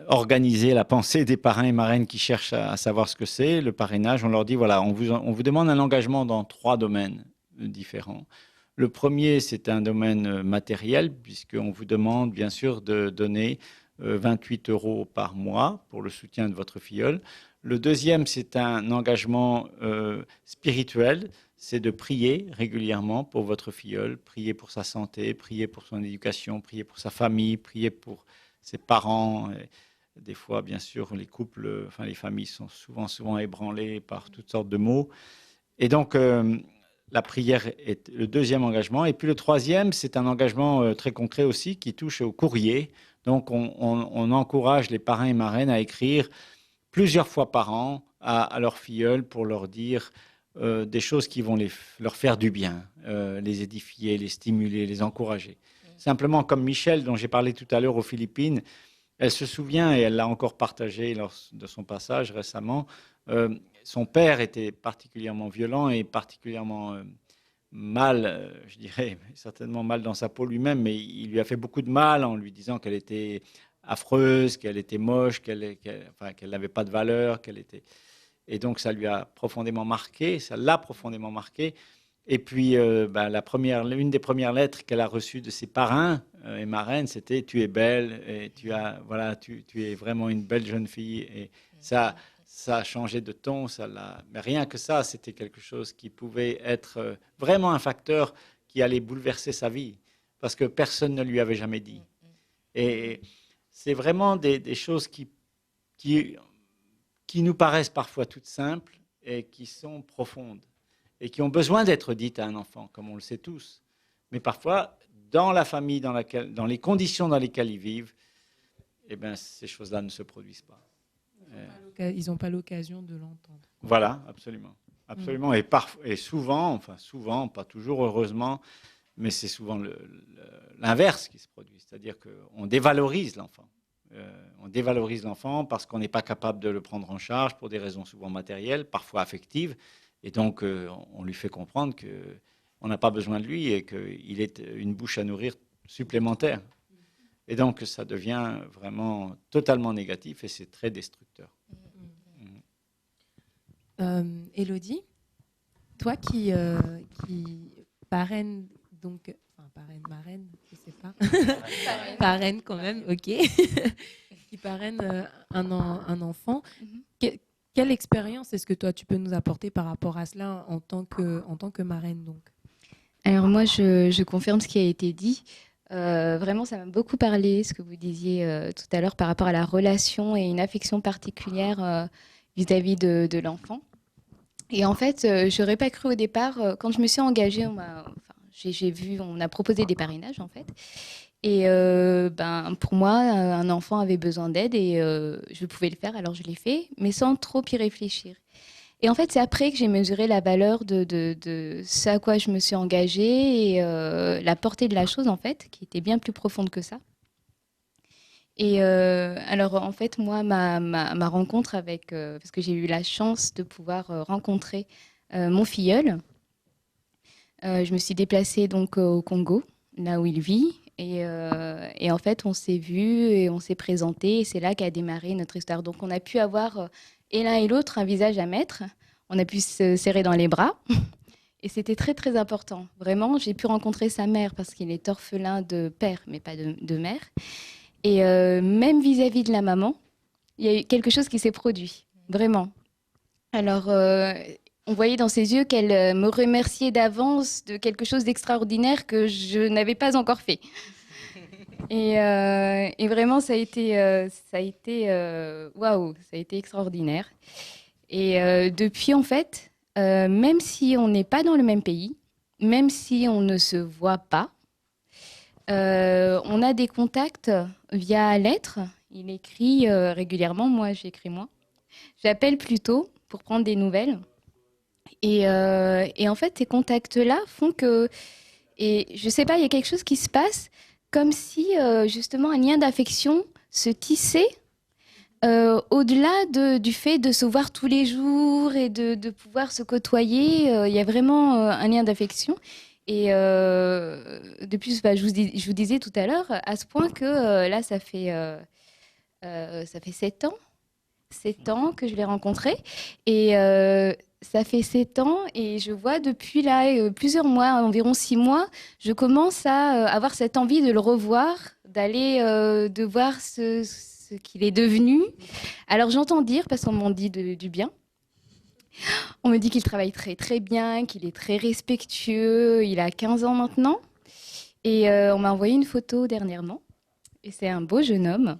organiser la pensée des parrains et marraines qui cherchent à savoir ce que c'est, le parrainage. On leur dit, voilà, on vous demande un engagement dans 3 domaines différents. Le premier, c'est un domaine matériel, puisqu'on vous demande, bien sûr, de donner 28 euros par mois pour le soutien de votre filleul. Le deuxième, c'est un engagement spirituel, c'est de prier régulièrement pour votre filleul, prier pour sa santé, prier pour son éducation, prier pour sa famille, prier pour ses parents. Des fois, bien sûr, les couples, enfin les familles sont souvent ébranlées par toutes sortes de maux. Et donc, la prière est le deuxième engagement. Et puis le troisième, c'est un engagement très concret aussi qui touche au courrier. Donc, on encourage les parrains et marraines à écrire plusieurs fois par an à leurs filleuls pour leur dire des choses qui vont leur faire du bien, les édifier, les stimuler, les encourager. Simplement, comme Michel, dont j'ai parlé tout à l'heure aux Philippines, elle se souvient, et elle l'a encore partagé lors de son passage récemment, son père était particulièrement violent et particulièrement mal, je dirais, certainement mal dans sa peau lui-même, mais il lui a fait beaucoup de mal en lui disant qu'elle était affreuse, qu'elle était moche, enfin, qu'elle n'avait pas de valeur, qu'elle était... Et donc ça lui a profondément marqué, ça l'a profondément marqué. Et puis, ben, l'une des premières lettres qu'elle a reçues de ses parrains et marraines, c'était «Tu es belle et voilà, tu es vraiment une belle jeune fille». Et ça a changé de ton. Mais rien que ça, c'était quelque chose qui pouvait être vraiment un facteur qui allait bouleverser sa vie, parce que personne ne lui avait jamais dit. Et c'est vraiment des choses qui, qui nous paraissent parfois toutes simples et qui sont profondes et qui ont besoin d'être dites à un enfant, comme on le sait tous. Mais parfois, dans la famille, dans les conditions dans lesquelles ils vivent, eh ben, ces choses-là ne se produisent pas. Ils n'ont pas l'occasion de l'entendre. Voilà, absolument. Absolument. Et souvent, pas toujours heureusement, mais c'est souvent l'inverse qui se produit. C'est-à-dire qu'on dévalorise l'enfant. On dévalorise l'enfant parce qu'on n'est pas capable de le prendre en charge pour des raisons souvent matérielles, parfois affectives. Et donc, on lui fait comprendre qu'on n'a pas besoin de lui et qu'il est une bouche à nourrir supplémentaire. Et donc, ça devient vraiment totalement négatif et c'est très destructeur. Élodie, toi qui parraine, donc, enfin parraine, marraine, je sais pas, parraine quand même, ok, qui parraine un enfant, quelle expérience est-ce que toi tu peux nous apporter par rapport à cela en tant que marraine donc? Alors moi, je confirme ce qui a été dit. Vraiment, ça m'a beaucoup parlé, ce que vous disiez tout à l'heure par rapport à la relation et une affection particulière vis-à-vis de l'enfant. Et en fait, je n'aurais pas cru au départ, quand je me suis engagée, on a proposé des parrainages en fait. Et pour moi, un enfant avait besoin d'aide et je pouvais le faire, alors je l'ai fait, mais sans trop y réfléchir. Et en fait, c'est après que j'ai mesuré la valeur de ce à quoi je me suis engagée et la portée de la chose, en fait, qui était bien plus profonde que ça. Et alors, en fait, moi, ma rencontre avec... parce que j'ai eu la chance de pouvoir rencontrer mon filleul. Je me suis déplacée donc au Congo, là où il vit. Et en fait, on s'est vus et on s'est présentés. Et c'est là qu'a démarré notre histoire. Donc, on a pu avoir et l'un et l'autre un visage à mettre. On a pu se serrer dans les bras. Et c'était très, très important. Vraiment, j'ai pu rencontrer sa mère parce qu'il est orphelin de père, mais pas de mère. Et même vis-à-vis de la maman, il y a eu quelque chose qui s'est produit. Vraiment. Alors, on voyait dans ses yeux qu'elle me remerciait d'avance de quelque chose d'extraordinaire que je n'avais pas encore fait. Et vraiment, ça a été waouh, ça a été extraordinaire. Et depuis, en fait, même si on n'est pas dans le même pays, même si on ne se voit pas, on a des contacts via lettres. Il écrit régulièrement, moi j'écris moi. J'appelle plutôt pour prendre des nouvelles. Et en fait, ces contacts-là font que, et je sais pas, il y a quelque chose qui se passe comme si justement un lien d'affection se tissait au-delà du fait de se voir tous les jours et de pouvoir se côtoyer. Il y a vraiment un lien d'affection. Et de plus, je vous disais tout à l'heure, à ce point que là, ça fait Ça fait 7 ans. 7 ans que je l'ai rencontré. Et ça fait 7 ans et je vois depuis là plusieurs mois, environ 6 mois, je commence à avoir cette envie de le revoir, d'aller de voir ce qu'il est devenu. Alors j'entends dire, parce qu'on m'en dit du bien, on me dit qu'il travaille très très bien, qu'il est très respectueux, il a 15 ans maintenant. Et on m'a envoyé une photo dernièrement. Et c'est un beau jeune homme.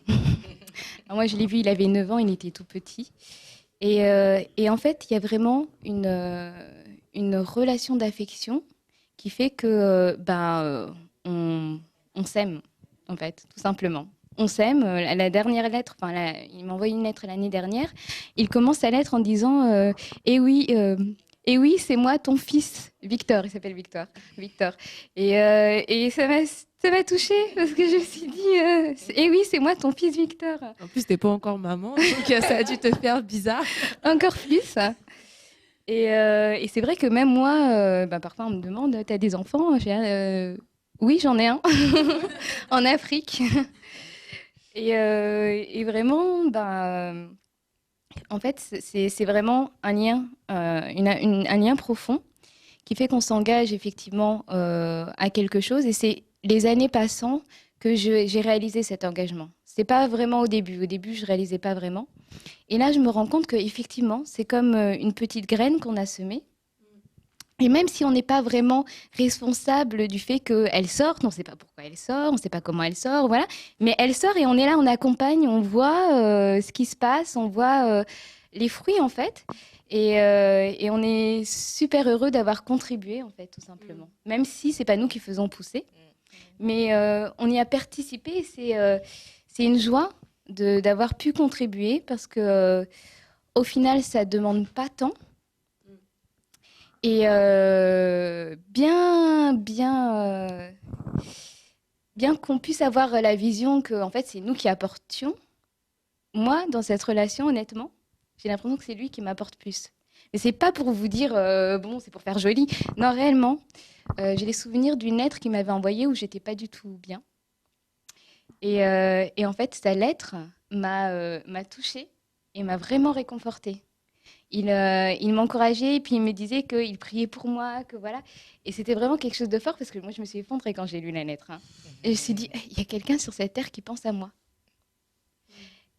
Alors moi, je l'ai vu, il avait 9 ans, il était tout petit. Et en fait, il y a vraiment une relation d'affection qui fait que on s'aime, en fait, tout simplement. On s'aime. La dernière lettre, il m'a envoyé une lettre l'année dernière. Il commence sa lettre en disant eh oui, c'est moi, ton fils, Victor. Il s'appelle Victor. Victor. Et ça m'a touchée parce que je me suis dit eh oui, c'est moi, ton fils, Victor. En plus, t'es pas encore maman, donc ça a dû te faire bizarre. Encore plus. Et c'est vrai que même moi, parfois on me demande, t'as des enfants? Oui, j'en ai un en Afrique. Et vraiment, en fait, c'est vraiment un lien, un lien profond qui fait qu'on s'engage effectivement à quelque chose. Et c'est les années passant que j'ai réalisé cet engagement. C'est pas vraiment au début. Au début, je réalisais pas vraiment. Et là, je me rends compte qu'effectivement, c'est comme une petite graine qu'on a semée. Et même si on n'est pas vraiment responsable du fait qu'elle sorte, on ne sait pas pourquoi elle sort, on ne sait pas comment elle sort, voilà. Mais elle sort et on est là, on accompagne, on voit ce qui se passe, on voit les fruits en fait. Et on est super heureux d'avoir contribué en fait, tout simplement. Même si c'est pas nous qui faisons pousser, mais on y a participé. Et c'est une joie d'avoir pu contribuer parce que au final, ça demande pas tant. Et bien qu'on puisse avoir la vision que en fait, c'est nous qui apportions, moi, dans cette relation, honnêtement, j'ai l'impression que c'est lui qui m'apporte plus. Mais c'est pas pour vous dire, bon, c'est pour faire joli. Non, réellement, j'ai les souvenirs d'une lettre qu'il m'avait envoyée où j'étais pas du tout bien. Et en fait, sa lettre m'a touchée et m'a vraiment réconfortée. Il m'encourageait et puis il me disait qu'il priait pour moi, que voilà. Et c'était vraiment quelque chose de fort parce que moi, je me suis effondrée quand j'ai lu la lettre. Et je me suis dit, il y a quelqu'un sur cette terre qui pense à moi.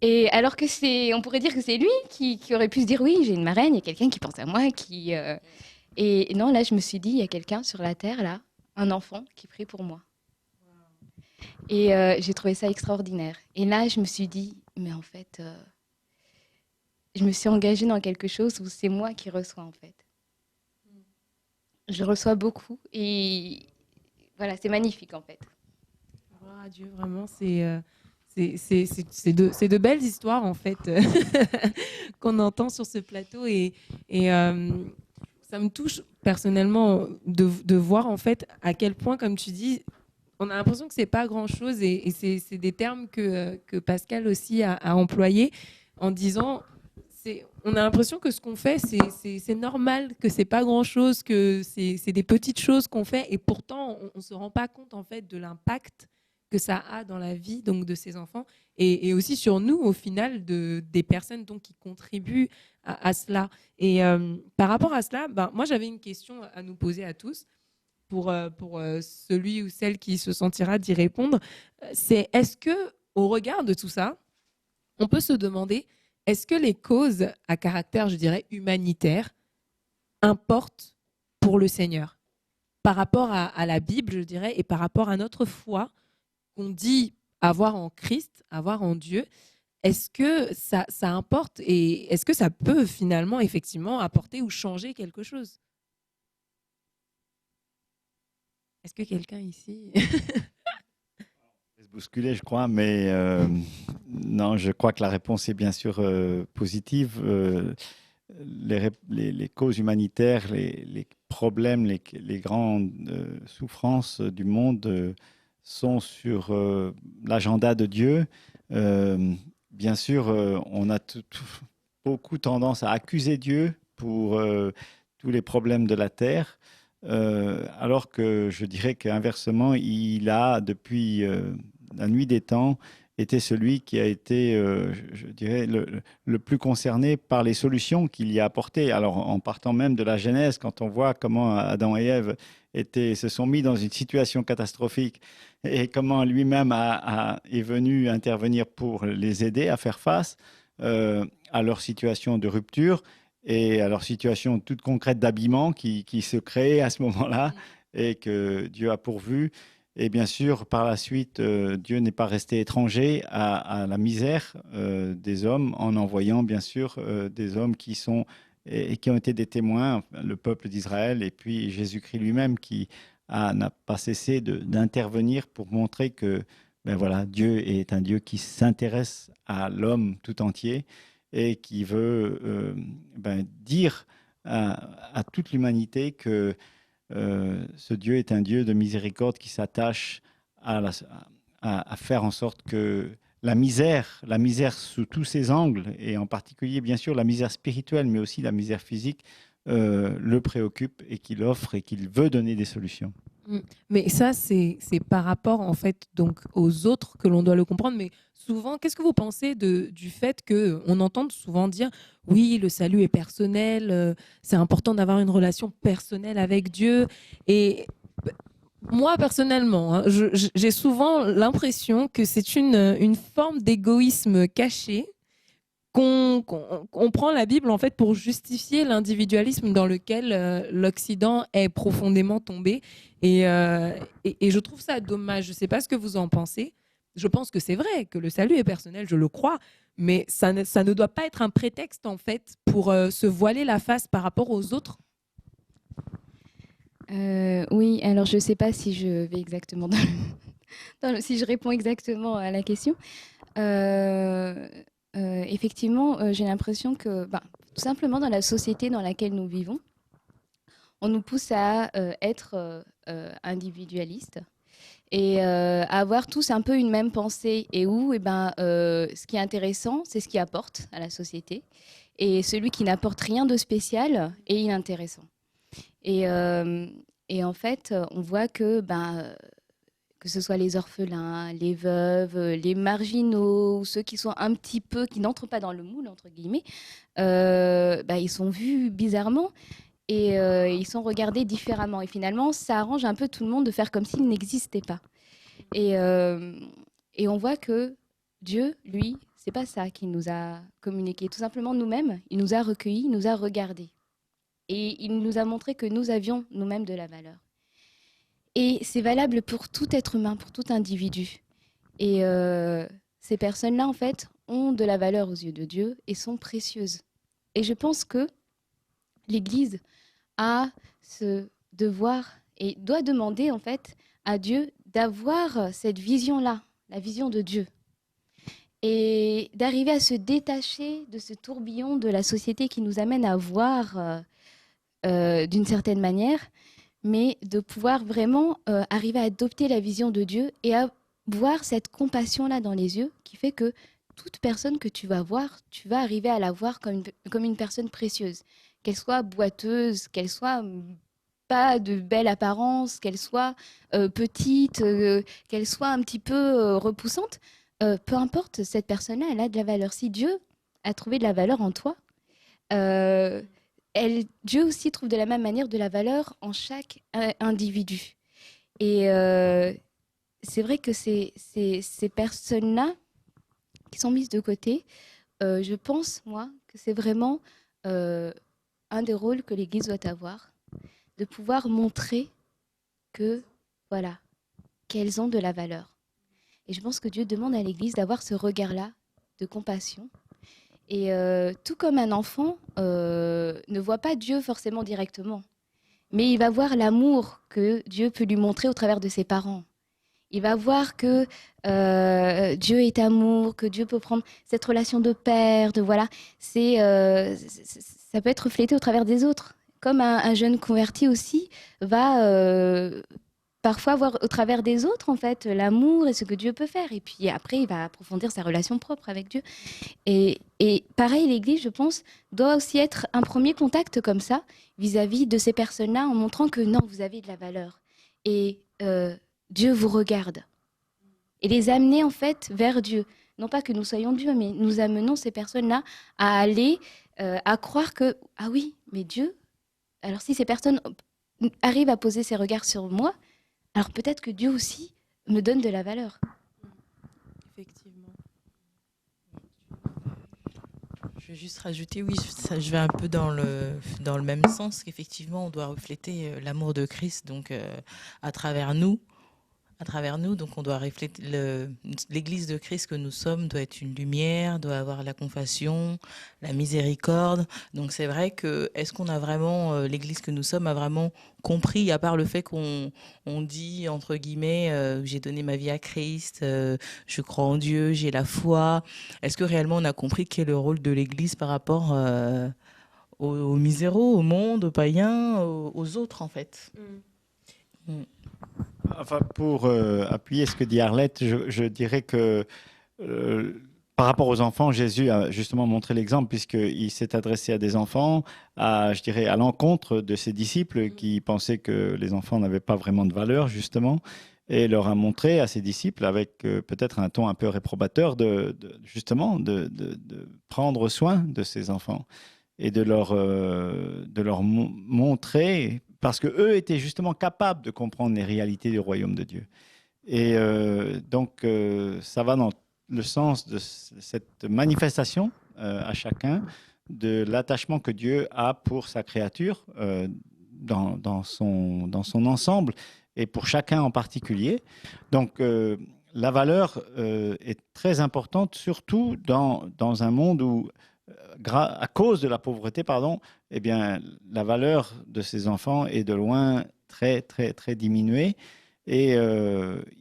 Et alors que on pourrait dire que c'est lui qui aurait pu se dire, oui, j'ai une marraine, il y a quelqu'un qui pense à moi, Et non, là, je me suis dit, il y a quelqu'un sur la terre, là, un enfant qui prie pour moi. Et j'ai trouvé ça extraordinaire. Et là, je me suis dit, mais en fait... je me suis engagée dans quelque chose où c'est moi qui reçois en fait. Je reçois beaucoup et voilà, c'est magnifique en fait. Gloire à Dieu, vraiment, c'est de belles histoires en fait qu'on entend sur ce plateau et ça me touche personnellement de voir en fait à quel point, comme tu dis, on a l'impression que c'est pas grand chose et c'est des termes que Pascal aussi a employés en disant on a l'impression que ce qu'on fait, c'est normal, que c'est pas grand-chose, que c'est des petites choses qu'on fait, et pourtant, on se rend pas compte en fait de l'impact que ça a dans la vie donc de ces enfants et aussi sur nous au final des personnes donc qui contribuent à cela. Et par rapport à cela, moi j'avais une question à nous poser à tous pour celui ou celle qui se sentira d'y répondre. C'est est-ce que au regard de tout ça, on peut se demander est-ce que les causes à caractère, je dirais, humanitaire importent pour le Seigneur par rapport à la Bible, je dirais, et par rapport à notre foi qu'on dit avoir en Christ, avoir en Dieu, est-ce que ça importe et est-ce que ça peut finalement effectivement apporter ou changer quelque chose? Est-ce que quelqu'un ici Se bousculer, je crois, mais non, je crois que la réponse est bien sûr positive. Les causes humanitaires, les problèmes, les grandes souffrances du monde sont sur l'agenda de Dieu. Bien sûr, on a beaucoup tendance à accuser Dieu pour tous les problèmes de la terre, alors que je dirais qu'inversement, il a, depuis la nuit des temps, était celui qui a été, je dirais, le plus concerné par les solutions qu'il y a apportées. Alors, en partant même de la Genèse, quand on voit comment Adam et Ève se sont mis dans une situation catastrophique et comment lui-même est venu intervenir pour les aider à faire face à leur situation de rupture et à leur situation toute concrète d'habillement qui se crée à ce moment-là et que Dieu a pourvu. Et bien sûr, par la suite, Dieu n'est pas resté étranger à la misère des hommes en envoyant bien sûr des hommes qui ont été des témoins, le peuple d'Israël, et puis Jésus-Christ lui-même qui n'a pas cessé d'intervenir pour montrer que ben voilà, Dieu est un Dieu qui s'intéresse à l'homme tout entier et qui veut dire à toute l'humanité que ce Dieu est un Dieu de miséricorde qui s'attache à faire en sorte que la misère sous tous ses angles, et en particulier bien sûr la misère spirituelle, mais aussi la misère physique, le préoccupe et qu'il offre et qu'il veut donner des solutions. Mais ça, c'est par rapport en fait donc aux autres que l'on doit le comprendre. Mais souvent, qu'est-ce que vous pensez du fait qu'on entend souvent dire oui, le salut est personnel, c'est important d'avoir une relation personnelle avec Dieu. Et moi, personnellement, hein, j'ai souvent l'impression que c'est une forme d'égoïsme caché qu'on prend la Bible en fait pour justifier l'individualisme dans lequel l'Occident est profondément tombé et je trouve ça dommage. Je ne sais pas ce que vous en pensez. Je pense que c'est vrai que le salut est personnel, je le crois, mais ça ne doit pas être un prétexte en fait pour se voiler la face par rapport aux autres. Oui, alors je ne sais pas si je vais exactement si je réponds exactement à la question. Effectivement, j'ai l'impression que, tout simplement dans la société dans laquelle nous vivons, on nous pousse à être individualiste et à avoir tous un peu une même pensée et où ce qui est intéressant, c'est ce qui apporte à la société et celui qui n'apporte rien de spécial est inintéressant. Et en fait, on voit que ce soit les orphelins, les veuves, les marginaux, ou ceux qui sont un petit peu, qui n'entrent pas dans le moule, entre guillemets, ils sont vus bizarrement et ils sont regardés différemment. Et finalement, ça arrange un peu tout le monde de faire comme s'ils n'existaient pas. Et on voit que Dieu, lui, c'est pas ça qu'il nous a communiqué. Tout simplement nous-mêmes, il nous a recueillis, il nous a regardés. Et il nous a montré que nous avions nous-mêmes de la valeur. Et c'est valable pour tout être humain, pour tout individu. Et ces personnes-là, en fait, ont de la valeur aux yeux de Dieu et sont précieuses. Et je pense que l'Église a ce devoir et doit demander, en fait, à Dieu d'avoir cette vision-là, la vision de Dieu. Et d'arriver à se détacher de ce tourbillon de la société qui nous amène à voir d'une certaine manière, mais de pouvoir vraiment arriver à adopter la vision de Dieu et à voir cette compassion-là dans les yeux qui fait que toute personne que tu vas voir, tu vas arriver à la voir comme une personne précieuse. Qu'elle soit boiteuse, qu'elle soit pas de belle apparence, qu'elle soit petite, qu'elle soit un petit peu repoussante, peu importe, cette personne-là, elle a de la valeur. Si Dieu a trouvé de la valeur en toi, Dieu aussi trouve de la même manière de la valeur en chaque individu. Et c'est vrai que ces personnes-là qui sont mises de côté, je pense, moi, que c'est vraiment un des rôles que l'Église doit avoir, de pouvoir montrer que, voilà, qu'elles ont de la valeur. Et je pense que Dieu demande à l'Église d'avoir ce regard-là de compassion. Et tout comme un enfant ne voit pas Dieu forcément directement, mais il va voir l'amour que Dieu peut lui montrer au travers de ses parents. Il va voir que Dieu est amour, que Dieu peut prendre cette relation de père, ça peut être reflété au travers des autres. Comme un jeune converti aussi va parfois voir au travers des autres en fait l'amour et ce que Dieu peut faire. Et puis après, il va approfondir sa relation propre avec Dieu. Et pareil, l'Église, je pense, doit aussi être un premier contact comme ça vis-à-vis de ces personnes-là en montrant que non, vous avez de la valeur. Et Dieu vous regarde. et les amener en fait vers Dieu. Non pas que nous soyons Dieu, mais nous amenons ces personnes-là à aller, à croire que, ah oui, mais Dieu, alors si ces personnes arrivent à poser ses regards sur moi, alors peut-être que Dieu aussi me donne de la valeur. Effectivement. Je vais juste rajouter, oui, je vais un peu dans le même sens, qu'effectivement, on doit refléter l'amour de Christ donc, à travers nous. Donc on doit refléter l'Église de Christ que nous sommes doit être une lumière, doit avoir la compassion, la miséricorde. Donc c'est vrai que est-ce qu'on a vraiment l'Église que nous sommes a vraiment compris, à part le fait qu'on dit entre guillemets j'ai donné ma vie à Christ, je crois en Dieu, j'ai la foi. Est-ce que réellement on a compris quel est le rôle de l'Église par rapport aux miséros, au monde, aux païens, aux autres en fait. Enfin, pour appuyer ce que dit Arlette, je dirais que par rapport aux enfants, Jésus a justement montré l'exemple puisqu'il s'est adressé à des enfants, je dirais à l'encontre de ses disciples qui pensaient que les enfants n'avaient pas vraiment de valeur, justement, et leur a montré à ses disciples, avec peut-être un ton un peu réprobateur, justement de prendre soin de ces enfants et de leur montrer, parce qu'eux étaient justement capables de comprendre les réalités du royaume de Dieu. Et donc, ça va dans le sens de cette manifestation à chacun de l'attachement que Dieu a pour sa créature dans son ensemble et pour chacun en particulier. Donc, la valeur est très importante, surtout dans un monde où, à cause de la pauvreté, eh bien, la valeur de ces enfants est de loin très, très, très diminuée. Et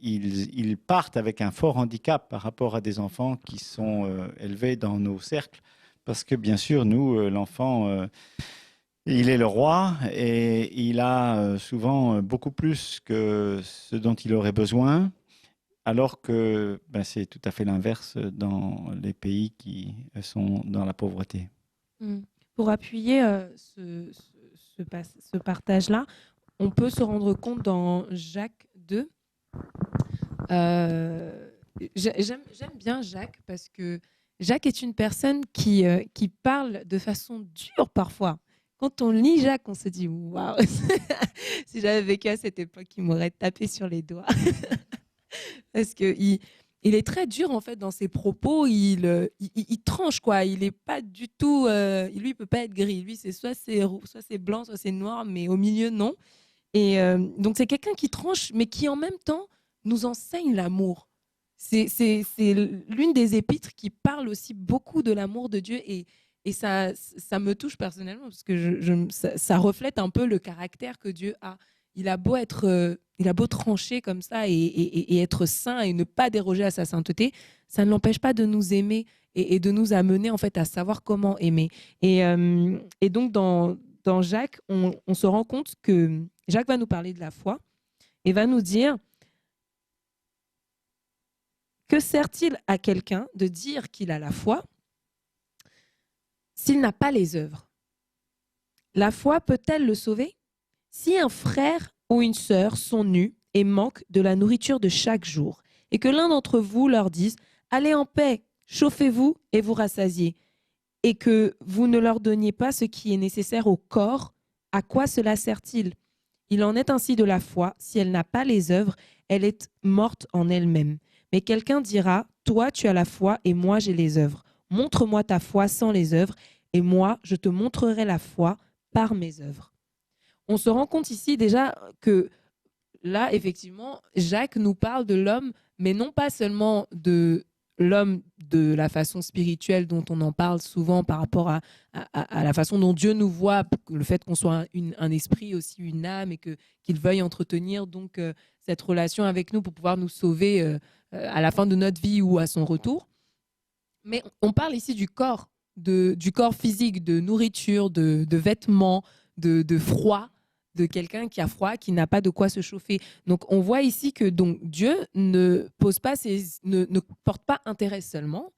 ils partent avec un fort handicap par rapport à des enfants qui sont élevés dans nos cercles. Parce que, bien sûr, nous, l'enfant, il est le roi et il a souvent beaucoup plus que ce dont il aurait besoin. Alors que c'est tout à fait l'inverse dans les pays qui sont dans la pauvreté. Pour appuyer ce partage-là, on peut se rendre compte dans Jacques 2. J'aime bien Jacques parce que Jacques est une personne qui parle de façon dure parfois. Quand on lit Jacques, on se dit « Waouh !» Si j'avais vécu à cette époque, il m'aurait tapé sur les doigts. Parce qu'il est très dur en fait dans ses propos, il tranche quoi, il est pas du tout, lui il peut pas être gris, lui c'est soit c'est blanc, soit c'est noir, mais au milieu non. Et donc c'est quelqu'un qui tranche, mais qui en même temps nous enseigne l'amour. C'est l'une des épîtres qui parle aussi beaucoup de l'amour de Dieu et ça me touche personnellement parce que ça reflète un peu le caractère que Dieu a. Il a beau trancher comme ça et être saint et ne pas déroger à sa sainteté, ça ne l'empêche pas de nous aimer et de nous amener en fait à savoir comment aimer. Et donc dans Jacques, on se rend compte que Jacques va nous parler de la foi et va nous dire que sert-il à quelqu'un de dire qu'il a la foi s'il n'a pas les œuvres? La foi peut-elle le sauver? Si un frère ou une sœur sont nus et manquent de la nourriture de chaque jour, et que l'un d'entre vous leur dise « Allez en paix, chauffez-vous et vous rassasiez », et que vous ne leur donniez pas ce qui est nécessaire au corps, à quoi cela sert-il? Il en est ainsi de la foi, si elle n'a pas les œuvres, elle est morte en elle-même. Mais quelqu'un dira « Toi, tu as la foi et moi, j'ai les œuvres. Montre-moi ta foi sans les œuvres, et moi, je te montrerai la foi par mes œuvres. » On se rend compte ici déjà que là, effectivement, Jacques nous parle de l'homme, mais non pas seulement de l'homme de la façon spirituelle dont on en parle souvent par rapport à la façon dont Dieu nous voit, le fait qu'on soit un esprit, aussi une âme, et qu'il veuille entretenir donc cette relation avec nous pour pouvoir nous sauver à la fin de notre vie ou à son retour. Mais on parle ici du corps physique, de nourriture, de vêtements, de froid, de quelqu'un qui a froid, qui n'a pas de quoi se chauffer. Donc, on voit ici que donc, Dieu ne porte pas intérêt seulement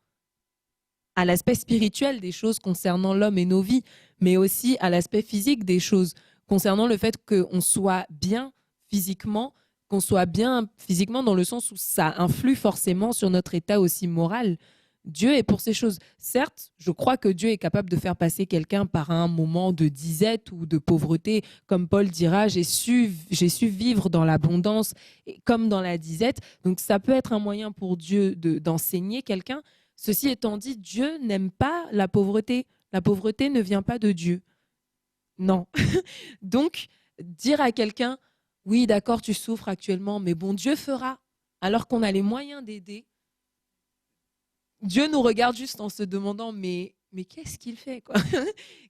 à l'aspect spirituel des choses concernant l'homme et nos vies, mais aussi à l'aspect physique des choses concernant le fait qu'on soit bien physiquement, qu'on soit bien physiquement dans le sens où ça influe forcément sur notre état aussi moral. Dieu est pour ces choses. Certes, je crois que Dieu est capable de faire passer quelqu'un par un moment de disette ou de pauvreté. Comme Paul dira, j'ai su vivre dans l'abondance comme dans la disette. Donc ça peut être un moyen pour Dieu d'enseigner quelqu'un. Ceci étant dit, Dieu n'aime pas la pauvreté. La pauvreté ne vient pas de Dieu. Non. Donc, dire à quelqu'un, oui, d'accord, tu souffres actuellement, mais bon, Dieu fera, alors qu'on a les moyens d'aider. Dieu nous regarde juste en se demandant, mais qu'est-ce qu'il fait, quoi?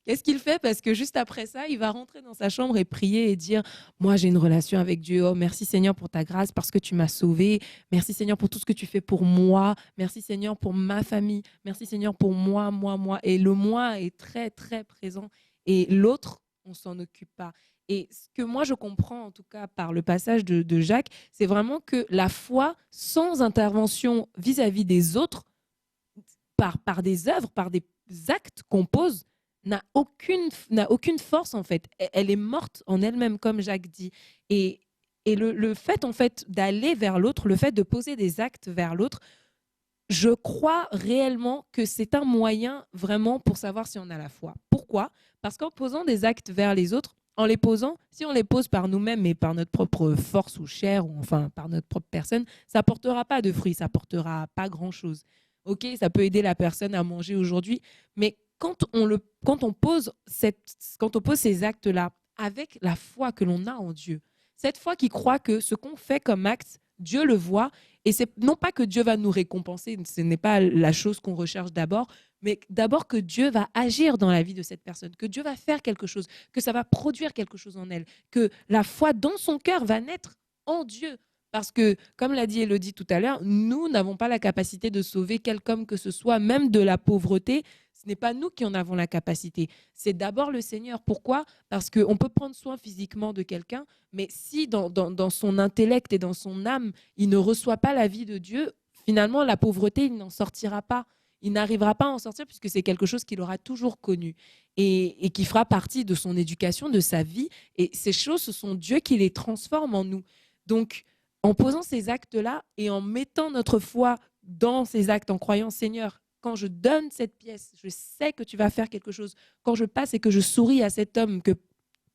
Qu'est-ce qu'il fait? Parce que juste après ça, il va rentrer dans sa chambre et prier et dire, moi, j'ai une relation avec Dieu. Oh, merci Seigneur pour ta grâce, parce que tu m'as sauvé. Merci Seigneur pour tout ce que tu fais pour moi. Merci Seigneur pour ma famille. Merci Seigneur pour moi. Et le moi est très, très présent. Et l'autre, on s'en occupe pas. Et ce que moi, je comprends, en tout cas, par le passage de Jacques, c'est vraiment que la foi, sans intervention vis-à-vis des autres, par des œuvres, par des actes qu'on pose, n'a aucune force, en fait. Elle est morte en elle-même, comme Jacques dit. Et le fait, en fait, d'aller vers l'autre, le fait de poser des actes vers l'autre, je crois réellement que c'est un moyen vraiment pour savoir si on a la foi. Pourquoi? Parce qu'en posant des actes vers les autres, en les posant, si on les pose par nous-mêmes et par notre propre force ou chair, ou enfin par notre propre personne, ça ne portera pas de fruits, ça ne portera pas grand-chose. Ok, ça peut aider la personne à manger aujourd'hui, mais quand on pose ces actes-là avec la foi que l'on a en Dieu, cette foi qui croit que ce qu'on fait comme acte, Dieu le voit, et c'est non pas que Dieu va nous récompenser, ce n'est pas la chose qu'on recherche d'abord, mais d'abord que Dieu va agir dans la vie de cette personne, que Dieu va faire quelque chose, que ça va produire quelque chose en elle, que la foi dans son cœur va naître en Dieu. Parce que, comme l'a dit Élodie tout à l'heure, nous n'avons pas la capacité de sauver quelqu'un que ce soit, même de la pauvreté. Ce n'est pas nous qui en avons la capacité. C'est d'abord le Seigneur. Pourquoi? Parce qu'on peut prendre soin physiquement de quelqu'un, mais si dans son intellect et dans son âme, il ne reçoit pas la vie de Dieu, finalement, la pauvreté, il n'en sortira pas. Il n'arrivera pas à en sortir puisque c'est quelque chose qu'il aura toujours connu et qui fera partie de son éducation, de sa vie. Et ces choses, ce sont Dieu qui les transforme en nous. Donc, en posant ces actes-là et en mettant notre foi dans ces actes, en croyant, Seigneur, quand je donne cette pièce, je sais que tu vas faire quelque chose. Quand je passe et que je souris à cet homme que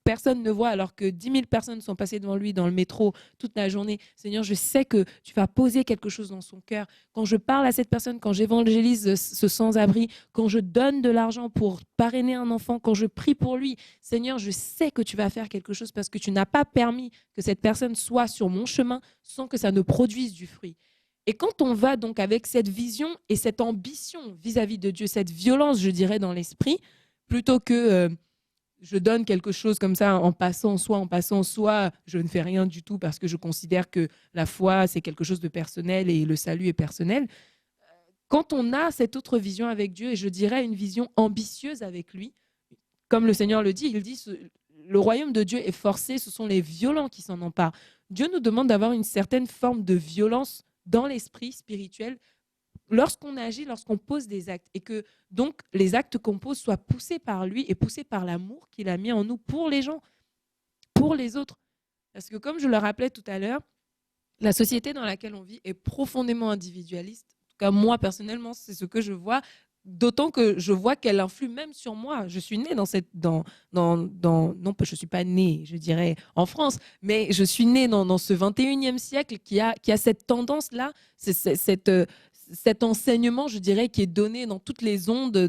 personne ne voit alors que 10 000 personnes sont passées devant lui dans le métro toute la journée, Seigneur, je sais que tu vas poser quelque chose dans son cœur. Quand je parle à cette personne, quand j'évangélise ce sans-abri, quand je donne de l'argent pour parrainer un enfant, quand je prie pour lui, Seigneur, je sais que tu vas faire quelque chose parce que tu n'as pas permis que cette personne soit sur mon chemin sans que ça ne produise du fruit. Et quand on va donc avec cette vision et cette ambition vis-à-vis de Dieu, cette violence, je dirais, dans l'esprit, plutôt que je donne quelque chose comme ça en passant, soit je ne fais rien du tout parce que je considère que la foi, c'est quelque chose de personnel et le salut est personnel. Quand on a cette autre vision avec Dieu, et je dirais une vision ambitieuse avec lui, comme le Seigneur le dit, il dit le royaume de Dieu est forcé, ce sont les violents qui s'en emparent. Dieu nous demande d'avoir une certaine forme de violence dans l'esprit spirituel lorsqu'on agit, lorsqu'on pose des actes, et que donc les actes qu'on pose soient poussés par lui et poussés par l'amour qu'il a mis en nous pour les gens, pour les autres. Parce que comme je le rappelais tout à l'heure, la société dans laquelle on vit est profondément individualiste. En tout cas, moi, personnellement, c'est ce que je vois, d'autant que je vois qu'elle influe même sur moi. Je suis née non, je suis pas née, je dirais, en France, mais je suis née dans ce 21e siècle qui a cette tendance-là, cet enseignement, je dirais, qui est donné dans toutes les ondes,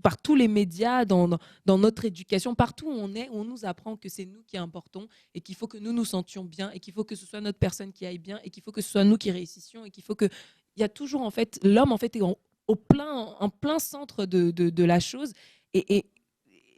par tous les médias, dans notre éducation, partout où on est, on nous apprend que c'est nous qui importons et qu'il faut que nous nous sentions bien et qu'il faut que ce soit notre personne qui aille bien et qu'il faut que ce soit nous qui réussissions et qu'il faut que... Il y a toujours, en fait, l'homme, en fait, est en plein centre de la chose et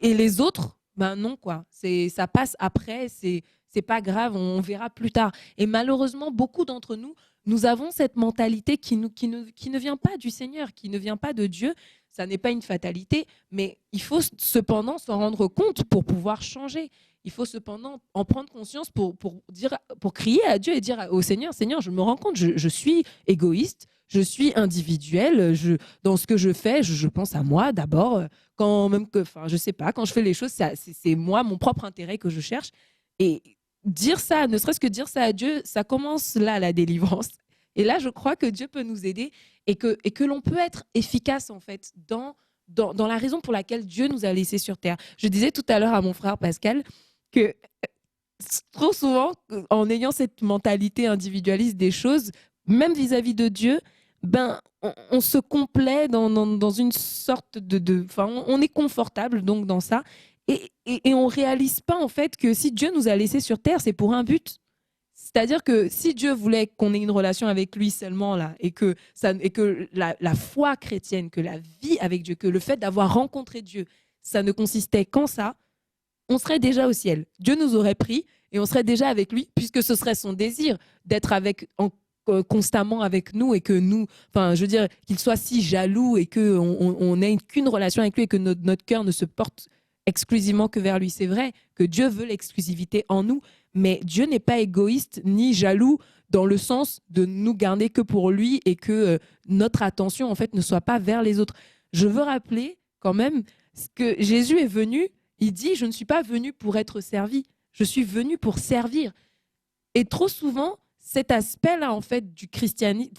les autres, ben non, quoi. Ça passe après, c'est pas grave, on verra plus tard. Et malheureusement, beaucoup d'entre nous, nous avons cette mentalité qui ne vient pas du Seigneur, qui ne vient pas de Dieu. Ça n'est pas une fatalité, mais il faut cependant s'en rendre compte pour pouvoir changer. Il faut cependant en prendre conscience pour crier à Dieu et dire au Seigneur, Seigneur, je me rends compte, je suis égoïste, je suis individuel, dans ce que je fais, je pense à moi d'abord. Je sais pas, quand je fais les choses, c'est moi, mon propre intérêt que je cherche. Et dire ça, ne serait-ce que dire ça à Dieu, ça commence là, la délivrance. Et là, je crois que Dieu peut nous aider et que l'on peut être efficace, en fait, dans la raison pour laquelle Dieu nous a laissés sur terre. Je disais tout à l'heure à mon frère Pascal que trop souvent, en ayant cette mentalité individualiste des choses, même vis-à-vis de Dieu, ben, on se complaît dans une sorte de enfin, on est confortable donc dans ça et on réalise pas en fait que si Dieu nous a laissés sur terre, c'est pour un but. C'est-à-dire que si Dieu voulait qu'on ait une relation avec lui seulement là et que la foi chrétienne, que la vie avec Dieu, que le fait d'avoir rencontré Dieu, ça ne consistait qu'en ça, on serait déjà au ciel. Dieu nous aurait pris et on serait déjà avec lui, puisque ce serait son désir d'être constamment avec nous et que nous, enfin, je veux dire, qu'il soit si jaloux et qu'on n'ait qu'une relation avec lui et que notre cœur ne se porte exclusivement que vers lui. C'est vrai que Dieu veut l'exclusivité en nous, mais Dieu n'est pas égoïste ni jaloux dans le sens de nous garder que pour lui et que notre attention, en fait, ne soit pas vers les autres. Je veux rappeler quand même que Jésus est venu. Il dit, je ne suis pas venu pour être servi, je suis venu pour servir. Et trop souvent, cet aspect-là, en fait, du christianisme,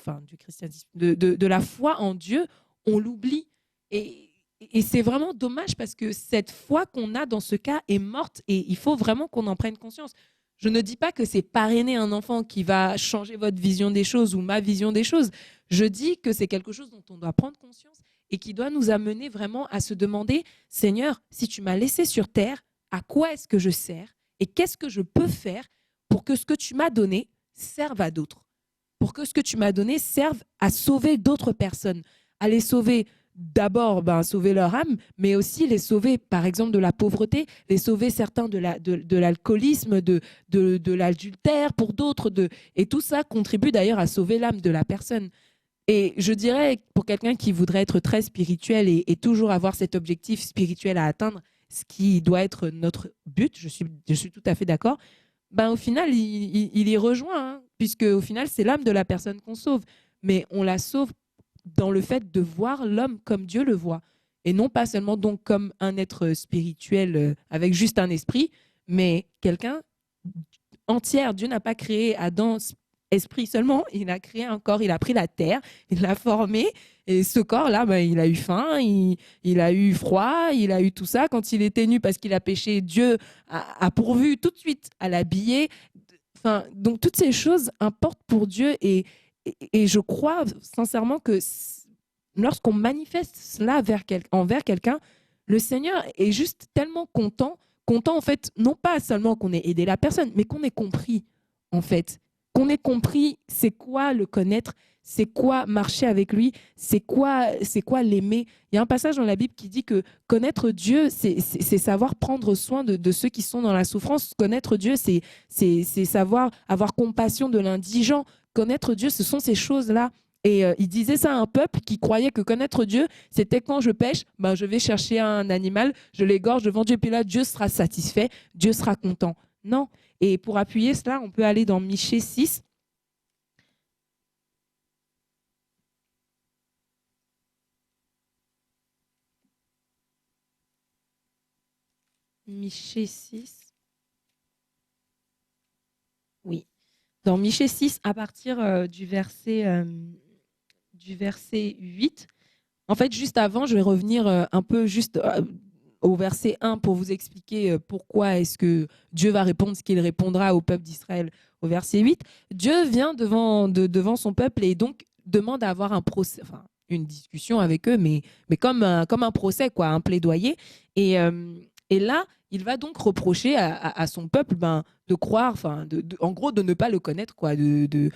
de la foi en Dieu, on l'oublie. Et c'est vraiment dommage parce que cette foi qu'on a dans ce cas est morte et il faut vraiment qu'on en prenne conscience. Je ne dis pas que c'est parrainer un enfant qui va changer votre vision des choses ou ma vision des choses. Je dis que c'est quelque chose dont on doit prendre conscience et qui doit nous amener vraiment à se demander, Seigneur, si tu m'as laissé sur terre, à quoi est-ce que je sers et qu'est-ce que je peux faire pour que ce que tu m'as donné serve à d'autres, pour que ce que tu m'as donné serve à sauver d'autres personnes, à les sauver d'abord, sauver leur âme, mais aussi les sauver, par exemple, de la pauvreté, les sauver certains de l'alcoolisme, de l'adultère, pour d'autres. Et tout ça contribue d'ailleurs à sauver l'âme de la personne. Et je dirais, pour quelqu'un qui voudrait être très spirituel et toujours avoir cet objectif spirituel à atteindre, ce qui doit être notre but, je suis tout à fait d'accord, au final, il y rejoint, hein, puisque au final, c'est l'âme de la personne qu'on sauve. Mais on la sauve dans le fait de voir l'homme comme Dieu le voit. Et non pas seulement donc comme un être spirituel avec juste un esprit, mais quelqu'un entière. Dieu n'a pas créé Adam esprit seulement, il a créé un corps, il a pris la terre, il l'a formé, et ce corps-là, il a eu faim, il a eu froid, il a eu tout ça. Quand il était nu parce qu'il a péché, Dieu a pourvu tout de suite à l'habiller. Enfin, donc toutes ces choses importent pour Dieu et je crois sincèrement que lorsqu'on manifeste cela envers quelqu'un, le Seigneur est juste tellement content en fait, non pas seulement qu'on ait aidé la personne, mais qu'on ait compris, en fait. Qu'on ait compris c'est quoi le connaître, c'est quoi marcher avec lui, c'est quoi l'aimer. Il y a un passage dans la Bible qui dit que connaître Dieu, c'est savoir prendre soin de ceux qui sont dans la souffrance. Connaître Dieu, c'est savoir avoir compassion de l'indigent. Connaître Dieu, ce sont ces choses-là. Et il disait ça à un peuple qui croyait que connaître Dieu, c'était quand je pêche, je vais chercher un animal, je l'égorge devant Dieu, puis là, Dieu sera satisfait, Dieu sera content. Non. Et pour appuyer cela, on peut aller dans Michée 6. Michée 6. Oui. Dans Michée 6, à partir du verset 8. En fait, juste avant, je vais revenir un peu juste au verset 1 pour vous expliquer pourquoi est-ce que Dieu va répondre ce qu'il répondra au peuple d'Israël au verset 8. Dieu vient devant son peuple et donc demande à avoir un procès, enfin une discussion avec eux, mais comme un procès, quoi, un plaidoyer. Et là, il va donc reprocher à son peuple de croire, en gros, de ne pas le connaître, quoi, de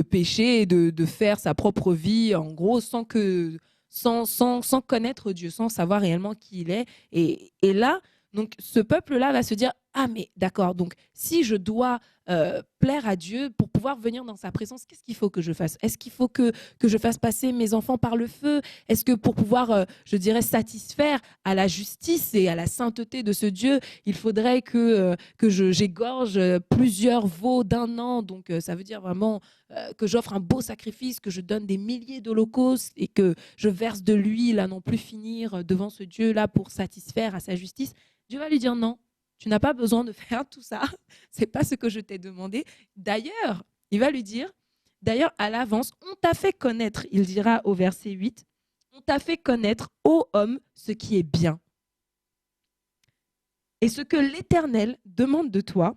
pécher, de faire sa propre vie, en gros, sans connaître Dieu, sans savoir réellement qui il est. Et là, donc, ce peuple-là va se dire, ah mais d'accord, donc si je dois plaire à Dieu pour pouvoir venir dans sa présence, qu'est-ce qu'il faut que je fasse? Est-ce qu'il faut que je fasse passer mes enfants par le feu? Est-ce que pour pouvoir, je dirais, satisfaire à la justice et à la sainteté de ce Dieu, il faudrait que j'égorge plusieurs veaux d'un an? Donc ça veut dire vraiment que j'offre un beau sacrifice, que je donne des milliers d'holocaustes et que je verse de l'huile à n'en plus finir devant ce Dieu-là pour satisfaire à sa justice. Dieu va lui dire non. tu n'as pas besoin de faire tout ça. C'est pas ce que je t'ai demandé. D'ailleurs, il va lui dire, d'ailleurs, à l'avance, on t'a fait connaître, il dira au verset 8, on t'a fait connaître, ô homme, ce qui est bien. Et ce que l'Éternel demande de toi,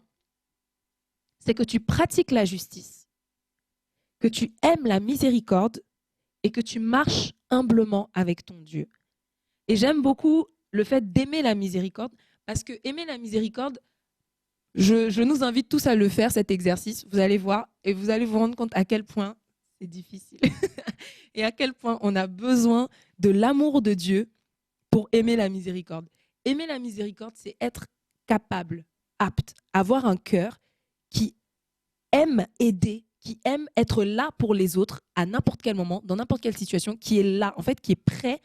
c'est que tu pratiques la justice, que tu aimes la miséricorde et que tu marches humblement avec ton Dieu. Et j'aime beaucoup le fait d'aimer la miséricorde, parce que aimer la miséricorde, je nous invite tous à le faire, cet exercice. Vous allez voir et vous allez vous rendre compte à quel point c'est difficile et à quel point on a besoin de l'amour de Dieu pour aimer la miséricorde. Aimer la miséricorde, c'est être capable, apte, avoir un cœur qui aime aider, qui aime être là pour les autres à n'importe quel moment, dans n'importe quelle situation, qui est là, en fait, qui est prêt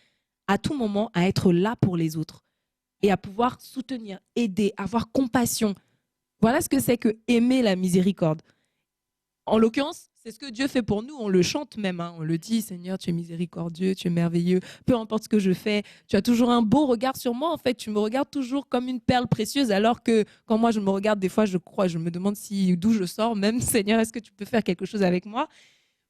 à tout moment à être là pour les autres et à pouvoir soutenir, aider, avoir compassion. Voilà ce que c'est que aimer la miséricorde. En l'occurrence, c'est ce que Dieu fait pour nous. On le chante même, hein. On le dit, Seigneur, tu es miséricordieux, tu es merveilleux. Peu importe ce que je fais, tu as toujours un beau regard sur moi. En fait, tu me regardes toujours comme une perle précieuse, alors que quand moi je me regarde, des fois, je me demande d'où je sors. Même, Seigneur, est-ce que tu peux faire quelque chose avec moi?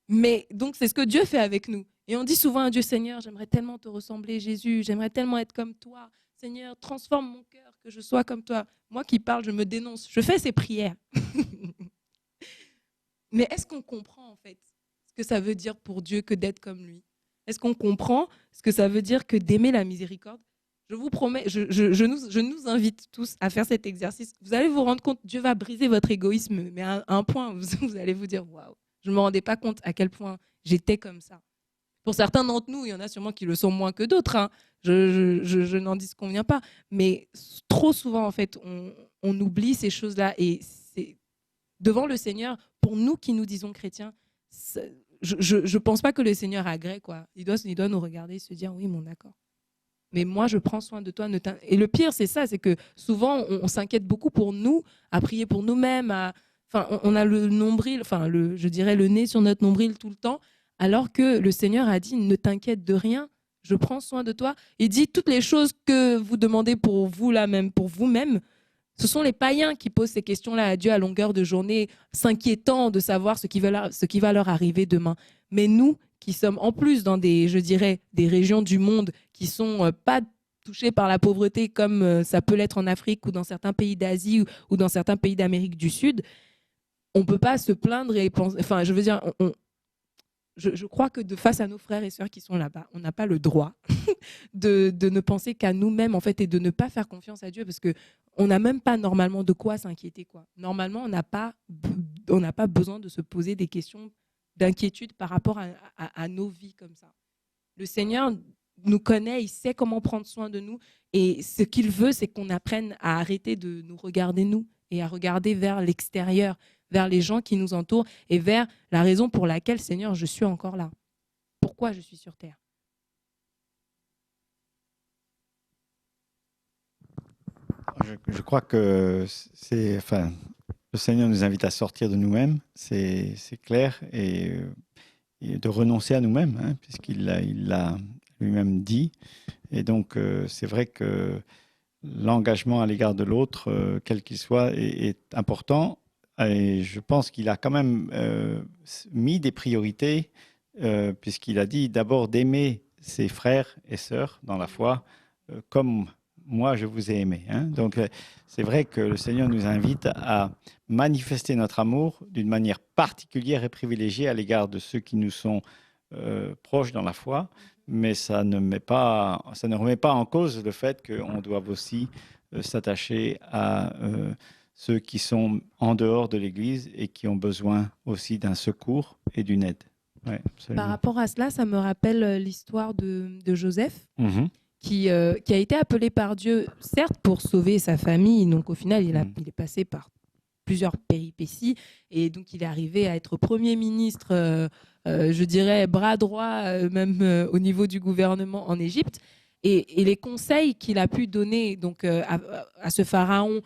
Mais donc, c'est ce que Dieu fait avec nous. Et on dit souvent à Dieu, Seigneur, j'aimerais tellement te ressembler, Jésus. J'aimerais tellement être comme toi. Seigneur, transforme mon cœur, que je sois comme toi. Moi qui parle, je me dénonce. Je fais ces prières. Mais est-ce qu'on comprend en fait ce que ça veut dire pour Dieu que d'être comme lui? Est-ce qu'on comprend ce que ça veut dire que d'aimer la miséricorde? Je vous promets, je nous invite tous à faire cet exercice. Vous allez vous rendre compte, Dieu va briser votre égoïsme, mais à un point, vous allez vous dire, waouh, je ne me rendais pas compte à quel point j'étais comme ça. Pour certains d'entre nous, il y en a sûrement qui le sont moins que d'autres, hein. Je n'en dis ce qu'on vient pas. Mais trop souvent, en fait, on oublie ces choses-là. Et c'est devant le Seigneur, pour nous qui nous disons chrétiens, je ne pense pas que le Seigneur agrée, quoi. Il doit nous regarder et se dire, oui, mon d'accord. Mais moi, je prends soin de toi. Et le pire, c'est ça, c'est que souvent, on s'inquiète beaucoup pour nous, à prier pour nous-mêmes. On a le nombril, je dirais le nez sur notre nombril tout le temps, alors que le Seigneur a dit, ne t'inquiète de rien, je prends soin de toi. Il dit, toutes les choses que vous demandez pour vous là même, pour vous-même, ce sont les païens qui posent ces questions-là à Dieu à longueur de journée, s'inquiétant de savoir ce qui va leur arriver demain. Mais nous, qui sommes en plus dans des régions du monde qui sont pas touchées par la pauvreté comme ça peut l'être en Afrique ou dans certains pays d'Asie ou dans certains pays d'Amérique du Sud, on peut pas se plaindre et penser. Enfin, je veux dire, je crois que face à nos frères et sœurs qui sont là-bas, on n'a pas le droit de ne penser qu'à nous-mêmes en fait et de ne pas faire confiance à Dieu parce que on n'a même pas normalement de quoi s'inquiéter, quoi. Normalement, on n'a pas besoin de se poser des questions d'inquiétude par rapport à nos vies comme ça. Le Seigneur nous connaît, il sait comment prendre soin de nous et ce qu'il veut, c'est qu'on apprenne à arrêter de nous regarder nous et à regarder vers l'extérieur, vers les gens qui nous entourent et vers la raison pour laquelle, Seigneur, je suis encore là. Pourquoi je suis sur terre? Je crois que le Seigneur nous invite à sortir de nous-mêmes, c'est clair, et de renoncer à nous-mêmes, hein, puisqu'il l'a lui-même dit. Et donc, c'est vrai que l'engagement à l'égard de l'autre, quel qu'il soit, est important. Et je pense qu'il a quand même mis des priorités, puisqu'il a dit d'abord d'aimer ses frères et sœurs dans la foi, comme moi je vous ai aimé. Hein. Donc c'est vrai que le Seigneur nous invite à manifester notre amour d'une manière particulière et privilégiée à l'égard de ceux qui nous sont proches dans la foi, mais ça ne remet pas en cause le fait qu'on doit aussi s'attacher à ceux qui sont en dehors de l'Église et qui ont besoin aussi d'un secours et d'une aide. Ouais, par rapport à cela, ça me rappelle l'histoire de Joseph, qui a été appelé par Dieu, certes pour sauver sa famille, donc au final il est passé par plusieurs péripéties et donc il est arrivé à être Premier ministre, je dirais bras droit même au niveau du gouvernement en Égypte et les conseils qu'il a pu donner donc, à ce pharaon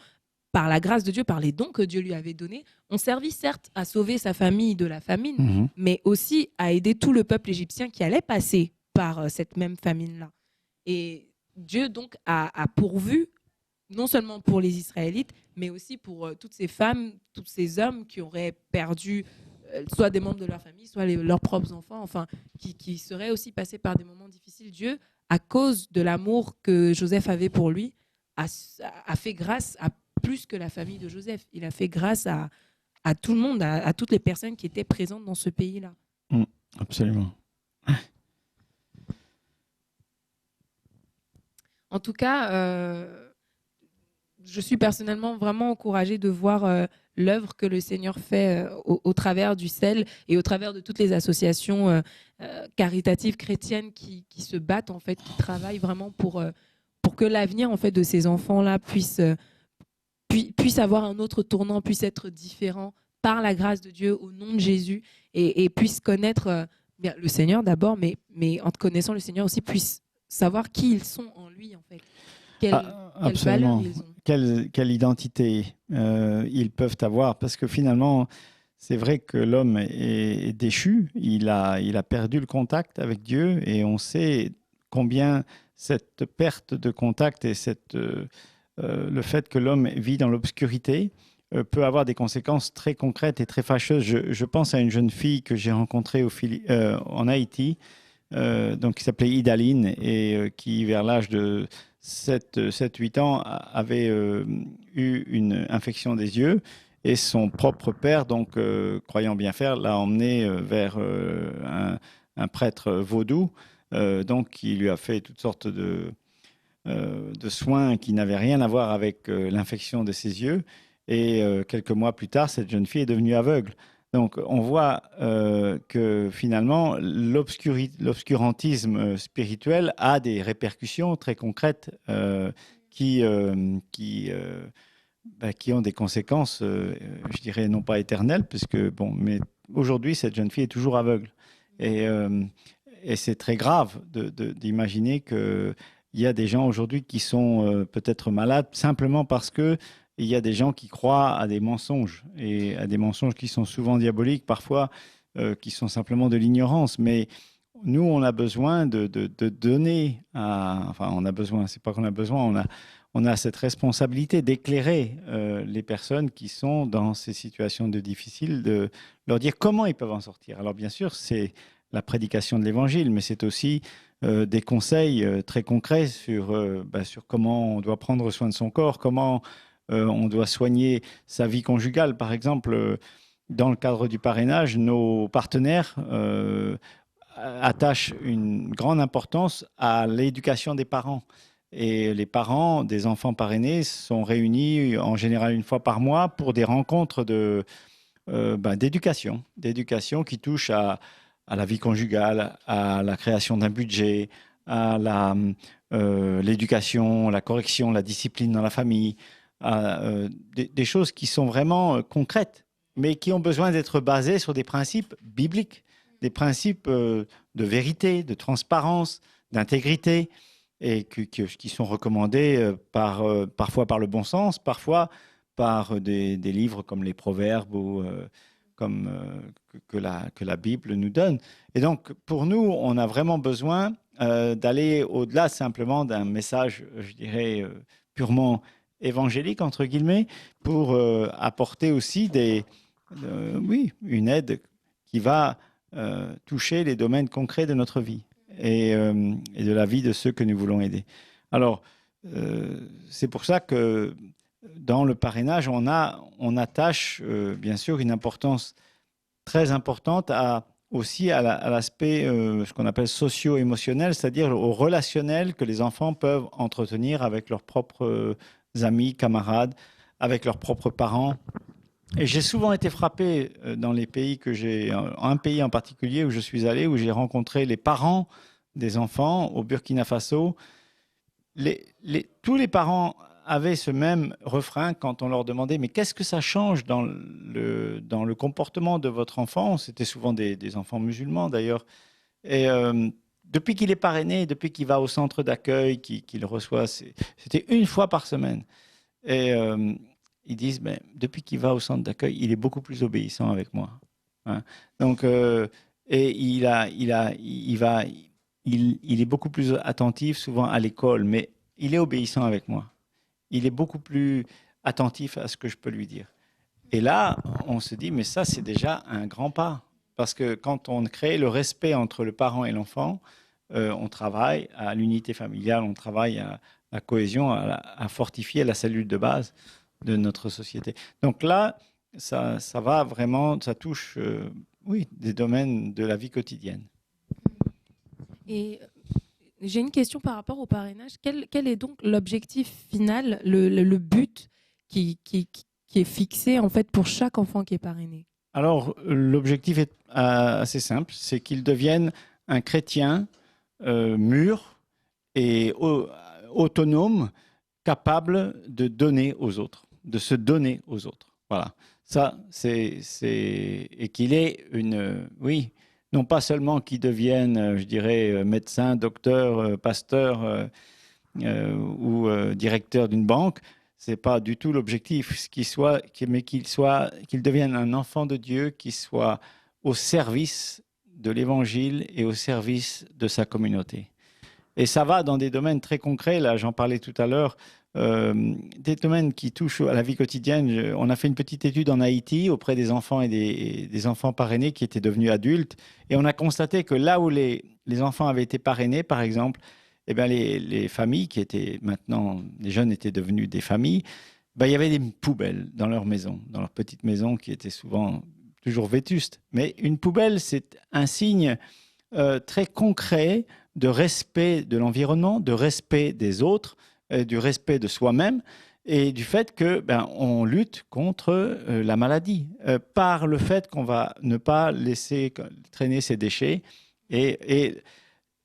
par la grâce de Dieu, par les dons que Dieu lui avait donnés, ont servi certes à sauver sa famille de la famine, mais aussi à aider tout le peuple égyptien qui allait passer par cette même famine-là. Et Dieu donc a pourvu non seulement pour les Israélites, mais aussi pour toutes ces femmes, tous ces hommes qui auraient perdu soit des membres de leur famille, soit leurs propres enfants, enfin, qui seraient aussi passés par des moments difficiles. Dieu, à cause de l'amour que Joseph avait pour lui, a fait grâce à plus que la famille de Joseph. Il a fait grâce à tout le monde, à toutes les personnes qui étaient présentes dans ce pays-là. Absolument. En tout cas, je suis personnellement vraiment encouragée de voir l'œuvre que le Seigneur fait au travers du sel et au travers de toutes les associations caritatives chrétiennes qui se battent, en fait, qui travaillent vraiment pour que l'avenir, en fait, de ces enfants-là puisse avoir un autre tournant, puisse être différent par la grâce de Dieu, au nom de Jésus, et puisse connaître bien, le Seigneur d'abord, mais en connaissant le Seigneur aussi, puisse savoir qui ils sont en lui, en fait. Quelle valeur ils ont. Quelle identité ils peuvent avoir, parce que finalement, c'est vrai que l'homme est déchu, il a perdu le contact avec Dieu, et on sait combien cette perte de contact et le fait que l'homme vit dans l'obscurité peut avoir des conséquences très concrètes et très fâcheuses. Je pense à une jeune fille que j'ai rencontrée en Haïti, donc qui s'appelait Idaline, et qui, vers l'âge de 7-8 ans, avait eu une infection des yeux, et son propre père, donc croyant bien faire, l'a emmené vers un prêtre vaudou, donc qui lui a fait toutes sortes de soins qui n'avaient rien à voir avec l'infection de ses yeux. Et quelques mois plus tard, cette jeune fille est devenue aveugle. Donc, on voit que finalement, l'obscurantisme spirituel a des répercussions très concrètes qui ont des conséquences, je dirais, non pas éternelles, mais aujourd'hui, cette jeune fille est toujours aveugle. Et c'est très grave d'imaginer qu'il y a des gens aujourd'hui qui sont peut-être malades simplement parce que il y a des gens qui croient à des mensonges, et à des mensonges qui sont souvent diaboliques, parfois qui sont simplement de l'ignorance. Mais nous, on a besoin de donner enfin, on a besoin, c'est pas qu'on a besoin, on a cette responsabilité d'éclairer les personnes qui sont dans ces situations difficiles, de leur dire comment ils peuvent en sortir. Alors bien sûr, c'est la prédication de l'Évangile, mais c'est aussi des conseils très concrets sur comment on doit prendre soin de son corps, comment on doit soigner sa vie conjugale. Par exemple, dans le cadre du parrainage, nos partenaires attachent une grande importance à l'éducation des parents. Et les parents des enfants parrainés sont réunis en général une fois par mois pour des rencontres d'éducation qui touchent à la vie conjugale, à la création d'un budget, à l'éducation, la correction, la discipline dans la famille, des choses qui sont vraiment concrètes, mais qui ont besoin d'être basées sur des principes bibliques, des principes de vérité, de transparence, d'intégrité, et qui sont recommandés parfois par le bon sens, parfois par des livres comme les Proverbes ou que la Bible nous donne. Et donc, pour nous, on a vraiment besoin d'aller au-delà simplement d'un message, je dirais, purement évangélique, entre guillemets, pour apporter aussi une aide qui va toucher les domaines concrets de notre vie et de la vie de ceux que nous voulons aider. Alors, c'est pour ça que dans le parrainage, on attache bien sûr une importance très importante aussi à l'aspect, ce qu'on appelle socio-émotionnel, c'est-à-dire au relationnel que les enfants peuvent entretenir avec leurs propres amis, camarades, avec leurs propres parents. Et j'ai souvent été frappé dans les pays un pays en particulier où je suis allé, où j'ai rencontré les parents des enfants au Burkina Faso. Tous les parents avaient ce même refrain quand on leur demandait « Mais qu'est-ce que ça change dans le comportement de votre enfant ?» C'était souvent des enfants musulmans d'ailleurs. Et depuis qu'il est parrainé, depuis qu'il va au centre d'accueil, qu'il reçoit, c'était une fois par semaine. Et ils disent depuis qu'il va au centre d'accueil, il est beaucoup plus obéissant avec moi. Hein. Donc, et il est beaucoup plus attentif souvent à l'école, mais il est obéissant avec moi. il est beaucoup plus attentif à ce que je peux lui dire. Et là, on se dit, mais ça, c'est déjà un grand pas. Parce que quand on crée le respect entre le parent et l'enfant, on travaille à l'unité familiale, on travaille à la cohésion, à fortifier la cellule de base de notre société. Donc là, ça va vraiment, ça touche, oui, des domaines de la vie quotidienne. Et j'ai une question par rapport au parrainage. Quel est donc l'objectif final, le but qui est fixé en fait pour chaque enfant qui est parrainé? Alors, l'objectif est assez simple, c'est qu'il devienne un chrétien mûr et autonome, capable de donner aux autres, de se donner aux autres. Voilà. Ça, et qu'il ait oui, non pas seulement qu'il devienne, je dirais, médecin, docteur, pasteur ou directeur d'une banque. C'est pas du tout l'objectif, mais qu'il devienne un enfant de Dieu qui soit au service de l'Évangile et au service de sa communauté. Et ça va dans des domaines très concrets. Là, j'en parlais tout à l'heure. Des domaines qui touchent à la vie quotidienne. On a fait une petite étude en Haïti auprès des enfants et des enfants parrainés qui étaient devenus adultes. Et on a constaté que là où les enfants avaient été parrainés, par exemple, eh bien, les familles qui étaient maintenant, les jeunes étaient devenus des familles, ben, il y avait des poubelles dans leur maison, dans leur petite maison qui était souvent toujours vétuste. Mais une poubelle, c'est un signe très concret de respect de l'environnement, de respect des autres, du respect de soi-même et du fait que on lutte contre la maladie par le fait qu'on va ne pas laisser traîner ces déchets et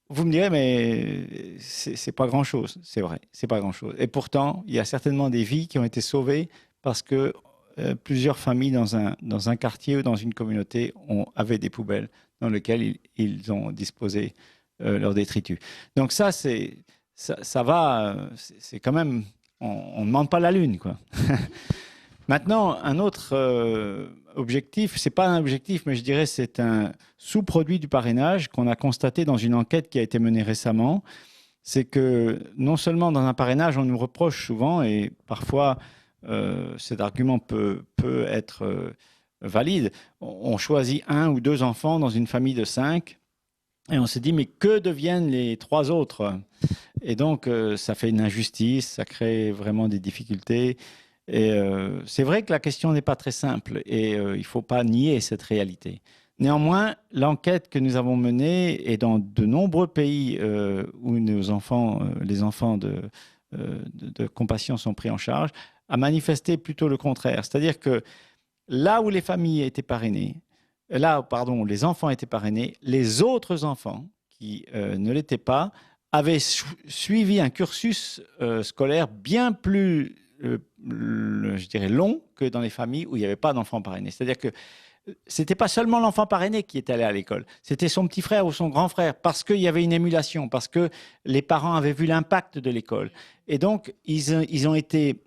vous me direz, mais c'est pas grand-chose. C'est vrai, c'est pas grand-chose. Et pourtant, il y a certainement des vies qui ont été sauvées parce que plusieurs familles dans un quartier ou dans une communauté avaient des poubelles dans lesquelles ils ont disposé leurs détritus. Donc ça va, c'est quand même, on ne demande pas la lune, quoi. Maintenant, un autre objectif, c'est pas un objectif, mais je dirais c'est un sous-produit du parrainage qu'on a constaté dans une enquête qui a été menée récemment. C'est que non seulement dans un parrainage, on nous reproche souvent, et parfois cet argument peut être valide, on choisit 1 ou 2 enfants dans une famille de 5, et on se dit, mais que deviennent les 3 autres? Et donc, ça fait une injustice, ça crée vraiment des difficultés. Et c'est vrai que la question n'est pas très simple et il ne faut pas nier cette réalité. Néanmoins, l'enquête que nous avons menée et dans de nombreux pays où nos enfants, les enfants de compassion sont pris en charge, a manifesté plutôt le contraire. C'est-à-dire que là où les familles étaient parrainées, les enfants étaient parrainés, les autres enfants qui ne l'étaient pas avaient suivi un cursus scolaire bien plus je dirais long que dans les familles où il n'y avait pas d'enfants parrainés. C'est-à-dire que c'était pas seulement l'enfant parrainé qui était allé à l'école, c'était son petit frère ou son grand frère, parce qu'il y avait une émulation, parce que les parents avaient vu l'impact de l'école. Et donc, ils ont été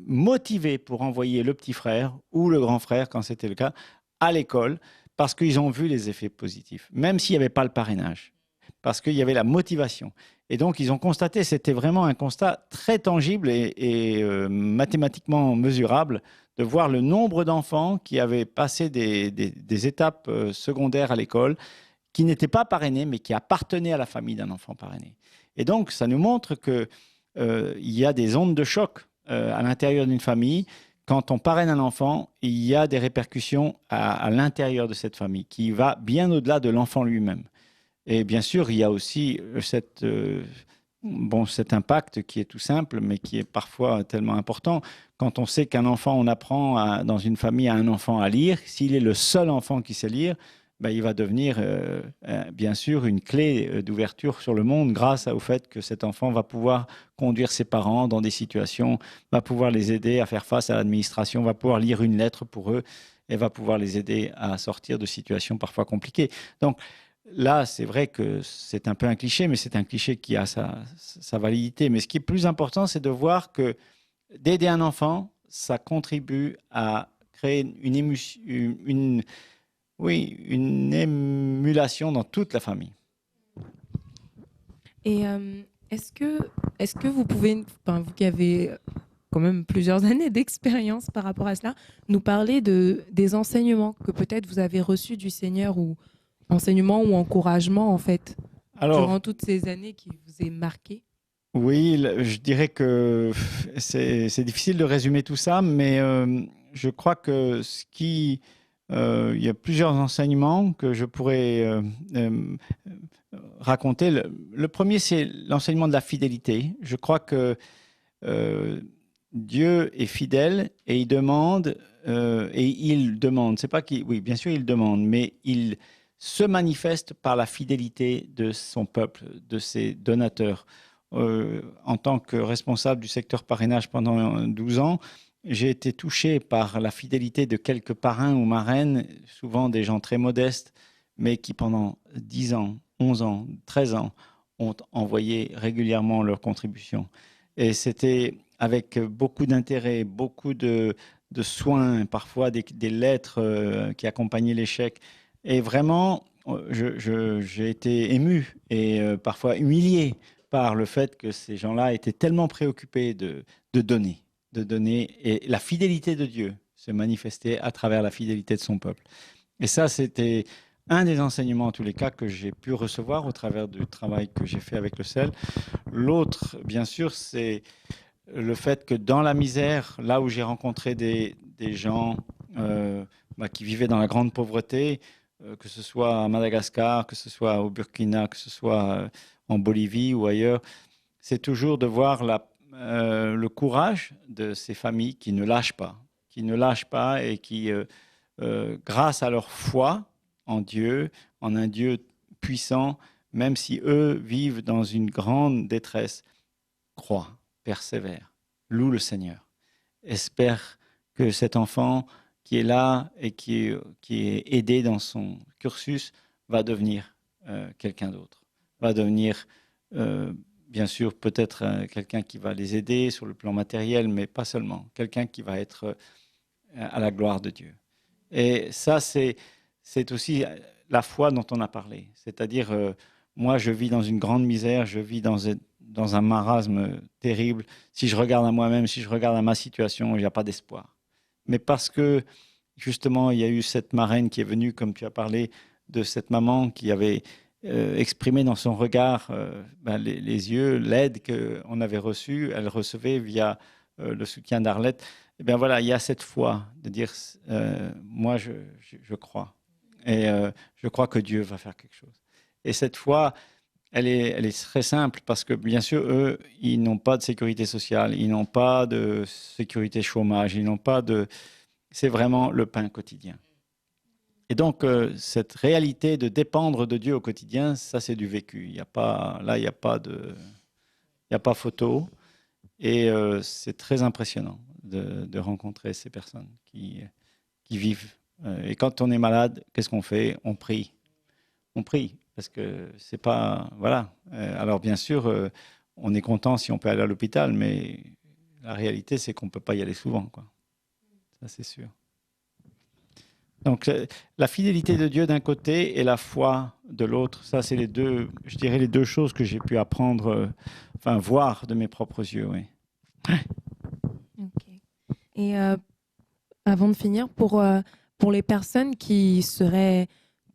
motivés pour envoyer le petit frère ou le grand frère, quand c'était le cas, à l'école, parce qu'ils ont vu les effets positifs, même s'il n'y avait pas le parrainage, parce qu'il y avait la motivation. Et donc, ils ont constaté, c'était vraiment un constat très tangible et mathématiquement mesurable, de voir le nombre d'enfants qui avaient passé des étapes secondaires à l'école, qui n'étaient pas parrainés, mais qui appartenaient à la famille d'un enfant parrainé. Et donc, ça nous montre qu'il y a des ondes de choc à l'intérieur d'une famille. Quand on parraine un enfant, il y a des répercussions à l'intérieur de cette famille, qui va bien au-delà de l'enfant lui-même. Et bien sûr, il y a aussi cet impact qui est tout simple, mais qui est parfois tellement important. Quand on sait qu'un enfant, on apprend dans une famille à un enfant à lire, s'il est le seul enfant qui sait lire, il va devenir bien sûr une clé d'ouverture sur le monde grâce au fait que cet enfant va pouvoir conduire ses parents dans des situations, va pouvoir les aider à faire face à l'administration, va pouvoir lire une lettre pour eux et va pouvoir les aider à sortir de situations parfois compliquées. Donc, là, c'est vrai que c'est un peu un cliché, mais c'est un cliché qui a sa validité. Mais ce qui est plus important, c'est de voir que d'aider un enfant, ça contribue à créer une émulation dans toute la famille. Et est-ce est-ce que vous pouvez, enfin, vous qui avez quand même plusieurs années d'expérience par rapport à cela, nous parler des enseignements que peut-être vous avez reçus du Seigneur, ou enseignements ou encouragements en fait, Alors, durant toutes ces années qui vous aient marqué? oui, je dirais que c'est difficile de résumer tout ça, mais je crois que il y a plusieurs enseignements que je pourrais euh, raconter. Le premier, c'est l'enseignement de la fidélité. Je crois que euh, Dieu est fidèle et il demande, c'est pas qu'il, oui, bien sûr, il demande, mais il se manifeste par la fidélité de son peuple, de ses donateurs. En tant que responsable du secteur parrainage pendant 12 ans, j'ai été touché par la fidélité de quelques parrains ou marraines, souvent des gens très modestes, mais qui pendant 10 ans, 11 ans, 13 ans, ont envoyé régulièrement leurs contributions. Et c'était avec beaucoup d'intérêt, beaucoup de soins, parfois des lettres qui accompagnaient les chèques. Et vraiment, j'ai été ému et parfois humilié par le fait que ces gens-là étaient tellement préoccupés de donner, de donner. Et la fidélité de Dieu se manifestait à travers la fidélité de son peuple. Et ça, c'était un des enseignements, en tous les cas, que j'ai pu recevoir au travers du travail que j'ai fait avec le sel. L'autre, bien sûr, c'est le fait que dans la misère, là où j'ai rencontré des gens qui vivaient dans la grande pauvreté, que ce soit à Madagascar, que ce soit au Burkina, que ce soit en Bolivie ou ailleurs, c'est toujours de voir le courage de ces familles qui ne lâchent pas et qui, grâce à leur foi en Dieu, en un Dieu puissant, même si eux vivent dans une grande détresse, croient, persévèrent, louent le Seigneur, espèrent que cet enfant qui est là et qui est aidé dans son cursus va devenir quelqu'un d'autre, va devenir bien sûr peut-être quelqu'un qui va les aider sur le plan matériel, mais pas seulement, quelqu'un qui va être à la gloire de Dieu. Et ça, c'est aussi la foi dont on a parlé. C'est-à-dire, moi, je vis dans une grande misère, je vis dans un marasme terrible. Si je regarde à moi-même, si je regarde à ma situation, il n'y a pas d'espoir. Mais parce que, justement, il y a eu cette marraine qui est venue, comme tu as parlé, de cette maman qui avait exprimé dans son regard les yeux, l'aide qu'on avait reçue, elle recevait via le soutien d'Arlette. Eh bien voilà, il y a cette foi de dire, moi je crois. Et je crois que Dieu va faire quelque chose. Et cette foi, elle est très simple parce que bien sûr, eux, ils n'ont pas de sécurité sociale, ils n'ont pas de sécurité chômage, ils n'ont pas de... C'est vraiment le pain quotidien. Et donc, cette réalité de dépendre de Dieu au quotidien, ça c'est du vécu. Il y a pas, là, il n'y a pas il y a pas photo. Et c'est très impressionnant de rencontrer ces personnes qui vivent. Et quand on est malade, qu'est-ce qu'on fait? On prie. On prie, parce que c'est pas... Voilà. Alors bien sûr, on est content si on peut aller à l'hôpital, mais la réalité, c'est qu'on ne peut pas y aller souvent, quoi. Ça, c'est sûr. Donc, la fidélité de Dieu d'un côté et la foi de l'autre, ça, c'est les deux, je dirais, les deux choses que j'ai pu apprendre, enfin, voir de mes propres yeux, oui. Ok. Et avant de finir, pour les personnes qui seraient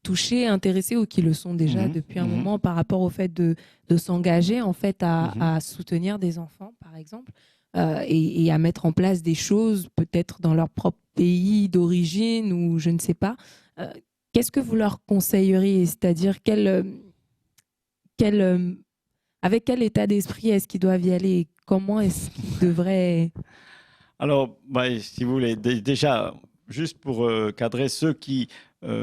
touchées, intéressées ou qui le sont déjà depuis un moment par rapport au fait de s'engager en fait à soutenir des enfants, par exemple, et à mettre en place des choses peut-être dans leur propre pays d'origine ou je ne sais pas, qu'est-ce que vous leur conseilleriez? C'est-à-dire avec quel état d'esprit est-ce qu'ils doivent y aller et comment est-ce qu'ils devraient... Alors, si vous voulez, déjà, juste pour cadrer ceux qui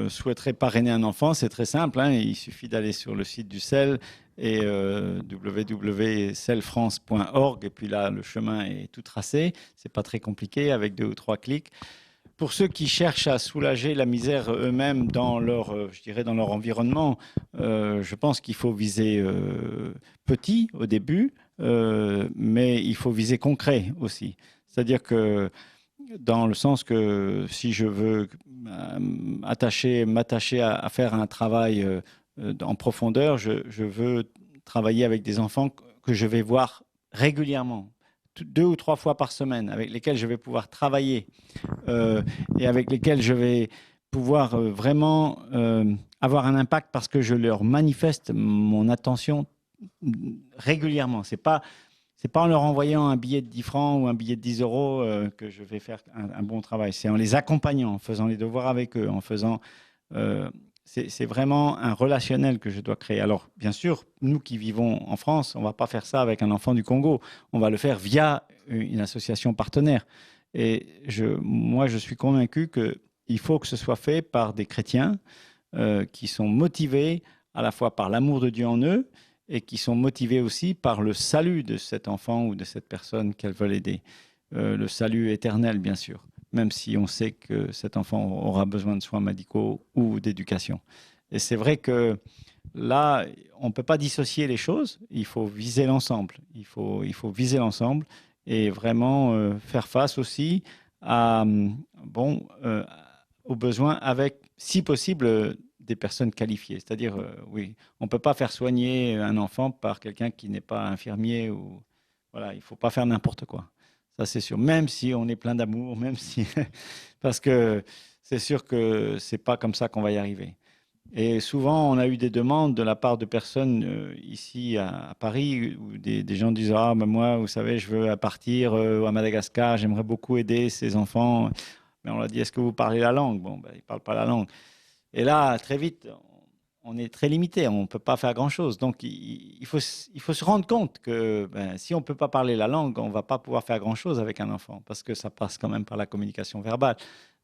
souhaiteraient parrainer un enfant, c'est très simple, hein, il suffit d'aller sur le site du CEL et www.celfrance.org et puis là, le chemin est tout tracé. C'est pas très compliqué avec 2 ou 3 clics. Pour ceux qui cherchent à soulager la misère eux-mêmes dans leur, je dirais, dans leur environnement, je pense qu'il faut viser petit au début, mais il faut viser concret aussi. C'est-à-dire que dans le sens que si je veux m'attacher à faire un travail en profondeur, je veux travailler avec des enfants que je vais voir régulièrement, 2 ou 3 fois par semaine, avec lesquels je vais pouvoir travailler et avec lesquels je vais pouvoir vraiment avoir un impact parce que je leur manifeste mon attention régulièrement. C'est pas en leur envoyant un billet de 10 francs ou un billet de 10 euros que je vais faire un bon travail. C'est en les accompagnant, en faisant les devoirs avec eux, en faisant... c'est vraiment un relationnel que je dois créer. Alors, bien sûr, nous qui vivons en France, on ne va pas faire ça avec un enfant du Congo. On va le faire via une association partenaire. Et moi, je suis convaincu qu'il faut que ce soit fait par des chrétiens qui sont motivés à la fois par l'amour de Dieu en eux et qui sont motivés aussi par le salut de cet enfant ou de cette personne qu'elles veulent aider. Le salut éternel, bien sûr, même si on sait que cet enfant aura besoin de soins médicaux ou d'éducation. Et c'est vrai que là, on ne peut pas dissocier les choses, il faut viser l'ensemble. Il faut viser l'ensemble et vraiment faire face aussi à, aux besoins avec, si possible, des personnes qualifiées. C'est-à-dire, oui, on ne peut pas faire soigner un enfant par quelqu'un qui n'est pas infirmier. Voilà, il ne faut pas faire n'importe quoi. Ça, c'est sûr. Même si on est plein d'amour, même si... parce que c'est sûr que ce n'est pas comme ça qu'on va y arriver. Et souvent, on a eu des demandes de la part de personnes ici à Paris où des gens disent « Ah, ben moi, vous savez, je veux partir à Madagascar, j'aimerais beaucoup aider ces enfants. » Mais on leur dit « Est-ce que vous parlez la langue ?» Bon, ben, ils ne parlent pas la langue. Et là, très vite, on est très limité, on ne peut pas faire grand-chose. Donc, il faut se rendre compte que si on ne peut pas parler la langue, on ne va pas pouvoir faire grand-chose avec un enfant, parce que ça passe quand même par la communication verbale.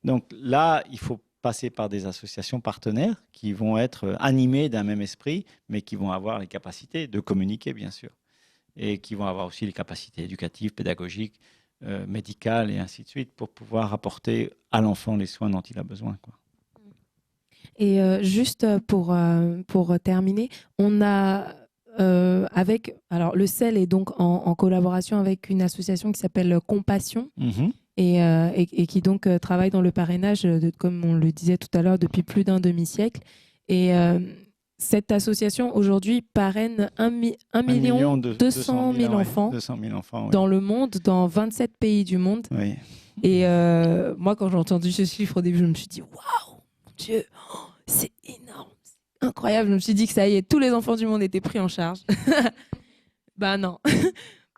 Donc là, il faut passer par des associations partenaires qui vont être animées d'un même esprit, mais qui vont avoir les capacités de communiquer, bien sûr, et qui vont avoir aussi les capacités éducatives, pédagogiques, médicales, et ainsi de suite, pour pouvoir apporter à l'enfant les soins dont il a besoin, quoi. Et juste pour terminer, on a alors le CEL est donc en collaboration avec une association qui s'appelle Compassion et qui donc travaille dans le parrainage, comme on le disait tout à l'heure, depuis plus d'un demi-siècle. Et cette association aujourd'hui parraine 1 200 000 enfants, 200 000 enfants dans le monde, dans 27 pays du monde. Oui. Et moi, quand j'ai entendu ce chiffre au début, je me suis dit waouh, mon Dieu, c'est énorme, c'est incroyable. Je me suis dit que ça y est, tous les enfants du monde étaient pris en charge. Ben non.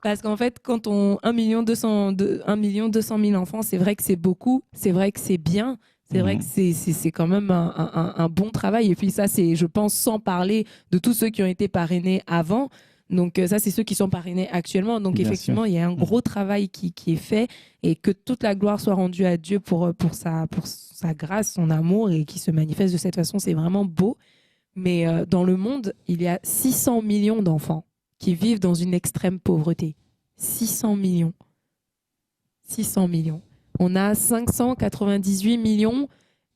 Parce qu'en fait, quand on 1 200 000 enfants, c'est vrai que c'est beaucoup, c'est vrai que c'est bien, c'est vrai que c'est quand même un bon travail. Et puis ça, c'est, je pense, sans parler de tous ceux qui ont été parrainés avant. Donc ça, c'est ceux qui sont parrainés actuellement. Donc bien effectivement, sûr. Il y a un gros travail qui est fait et que toute la gloire soit rendue à Dieu pour sa grâce, son amour et qui se manifeste de cette façon. C'est vraiment beau. Mais dans le monde, il y a 600 millions d'enfants qui vivent dans une extrême pauvreté. 600 millions. 600 millions. On a 598 millions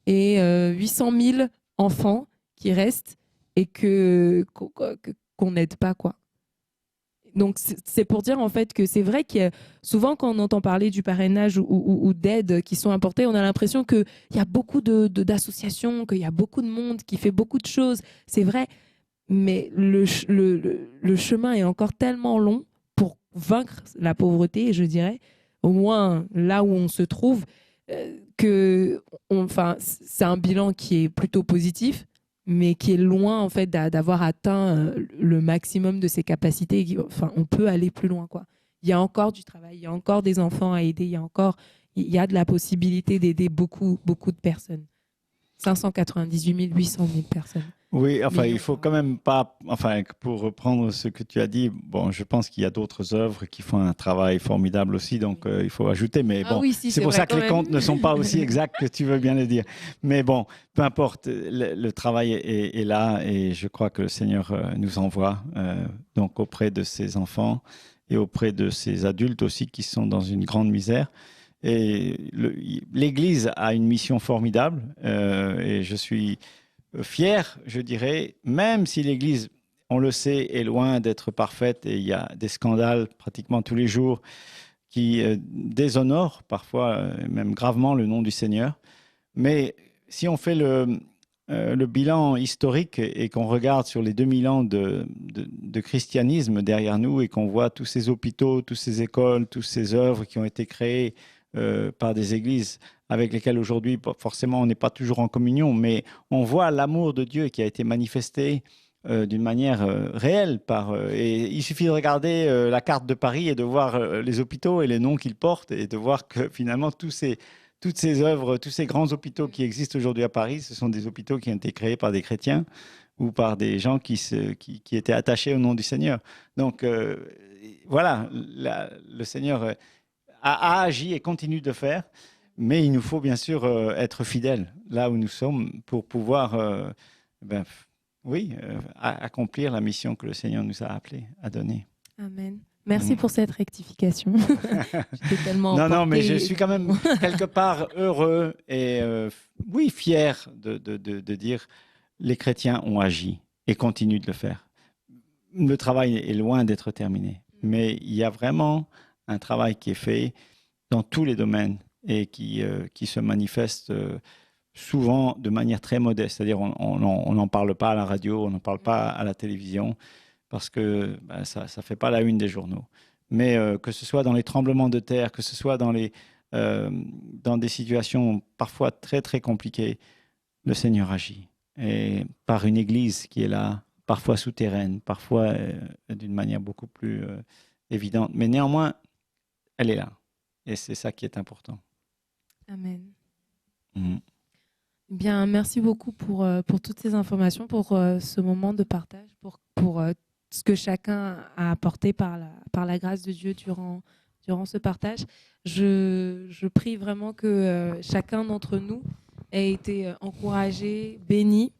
et 800 000 enfants qui restent et qu'on n'aide pas, quoi. Donc, c'est pour dire en fait que c'est vrai que souvent quand on entend parler du parrainage ou d'aides qui sont apportées, on a l'impression qu'il y a beaucoup d'associations, qu'il y a beaucoup de monde qui fait beaucoup de choses. C'est vrai, mais le chemin est encore tellement long pour vaincre la pauvreté, je dirais, au moins là où on se trouve, c'est un bilan qui est plutôt positif, mais qui est loin en fait d'avoir atteint le maximum de ses capacités. Enfin, on peut aller plus loin, quoi. Il y a encore du travail, il y a encore des enfants à aider, il y a de la possibilité d'aider beaucoup, beaucoup de personnes. 598 800 000 personnes. Oui, enfin, il faut quand même pas, enfin, pour reprendre ce que tu as dit, bon, je pense qu'il y a d'autres œuvres qui font un travail formidable aussi, donc il faut ajouter, mais bon, oui, si, c'est pour ça que les comptes ne sont pas aussi exacts que tu veux bien le dire. Mais bon, peu importe, le travail est là et je crois que le Seigneur nous envoie donc auprès de ces enfants et auprès de ces adultes aussi qui sont dans une grande misère. Et l'Église a une mission formidable et je suis fier, je dirais, même si l'Église, on le sait, est loin d'être parfaite et il y a des scandales pratiquement tous les jours qui déshonorent parfois même gravement le nom du Seigneur. Mais si on fait le bilan historique et qu'on regarde sur les 2000 ans de christianisme derrière nous et qu'on voit tous ces hôpitaux, toutes ces écoles, toutes ces œuvres qui ont été créées par des églises avec lesquelles aujourd'hui, forcément, on n'est pas toujours en communion, mais on voit l'amour de Dieu qui a été manifesté d'une manière réelle. Et il suffit de regarder la carte de Paris et de voir les hôpitaux et les noms qu'ils portent et de voir que finalement toutes ces œuvres, tous ces grands hôpitaux qui existent aujourd'hui à Paris, ce sont des hôpitaux qui ont été créés par des chrétiens ou par des gens qui étaient attachés au nom du Seigneur. Donc voilà, le Seigneur a agi et continue de faire, mais il nous faut bien sûr être fidèles là où nous sommes pour pouvoir accomplir la mission que le Seigneur nous a appelés à donner. Amen. Merci pour cette rectification. J'étais tellement non, mais je suis quand même quelque part heureux et fier de dire les chrétiens ont agi et continuent de le faire. Le travail est loin d'être terminé, mais il y a vraiment un travail qui est fait dans tous les domaines et qui se manifeste souvent de manière très modeste. C'est-à-dire on n'en parle pas à la radio, on n'en parle pas à la télévision, parce que ça ne fait pas la une des journaux. Mais que ce soit dans les tremblements de terre, que ce soit dans des situations parfois très, très compliquées, le Seigneur agit. Et par une église qui est là, parfois souterraine, parfois d'une manière beaucoup plus évidente. Mais néanmoins, elle est là. Et c'est ça qui est important. Amen. Bien, merci beaucoup pour toutes ces informations, pour ce moment de partage, pour ce que chacun a apporté par la grâce de Dieu durant ce partage. Je prie vraiment que chacun d'entre nous ait été encouragé, béni,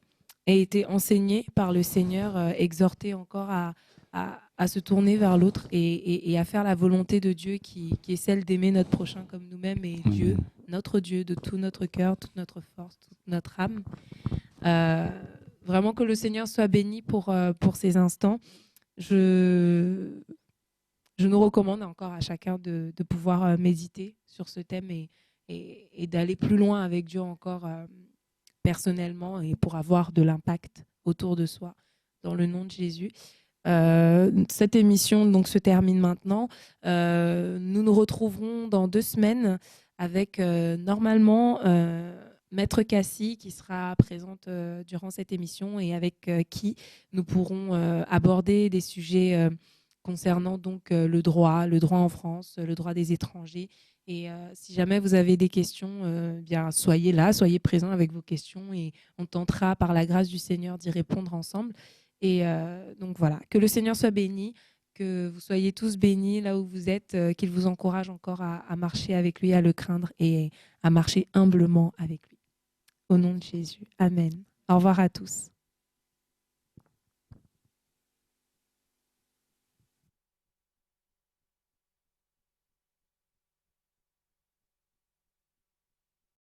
ait été enseigné par le Seigneur, exhorté encore à se tourner vers l'autre et à faire la volonté de Dieu qui est celle d'aimer notre prochain comme nous-mêmes et Dieu, notre Dieu, de tout notre cœur, toute notre force, toute notre âme. Vraiment que le Seigneur soit béni pour ces instants. Je nous recommande encore à chacun de pouvoir méditer sur ce thème et d'aller plus loin avec Dieu encore personnellement et pour avoir de l'impact autour de soi dans le nom de Jésus. Cette émission donc se termine maintenant. Nous nous retrouverons dans 2 semaines avec normalement Maître Cassie qui sera présente durant cette émission et avec qui nous pourrons aborder des sujets concernant donc le droit en France, le droit des étrangers. Et si jamais vous avez des questions, bien soyez là, soyez présents avec vos questions et on tentera par la grâce du Seigneur d'y répondre ensemble. Et donc voilà, que le Seigneur soit béni, que vous soyez tous bénis là où vous êtes, qu'il vous encourage encore à marcher avec lui, à le craindre et à marcher humblement avec lui. Au nom de Jésus. Amen. Au revoir à tous.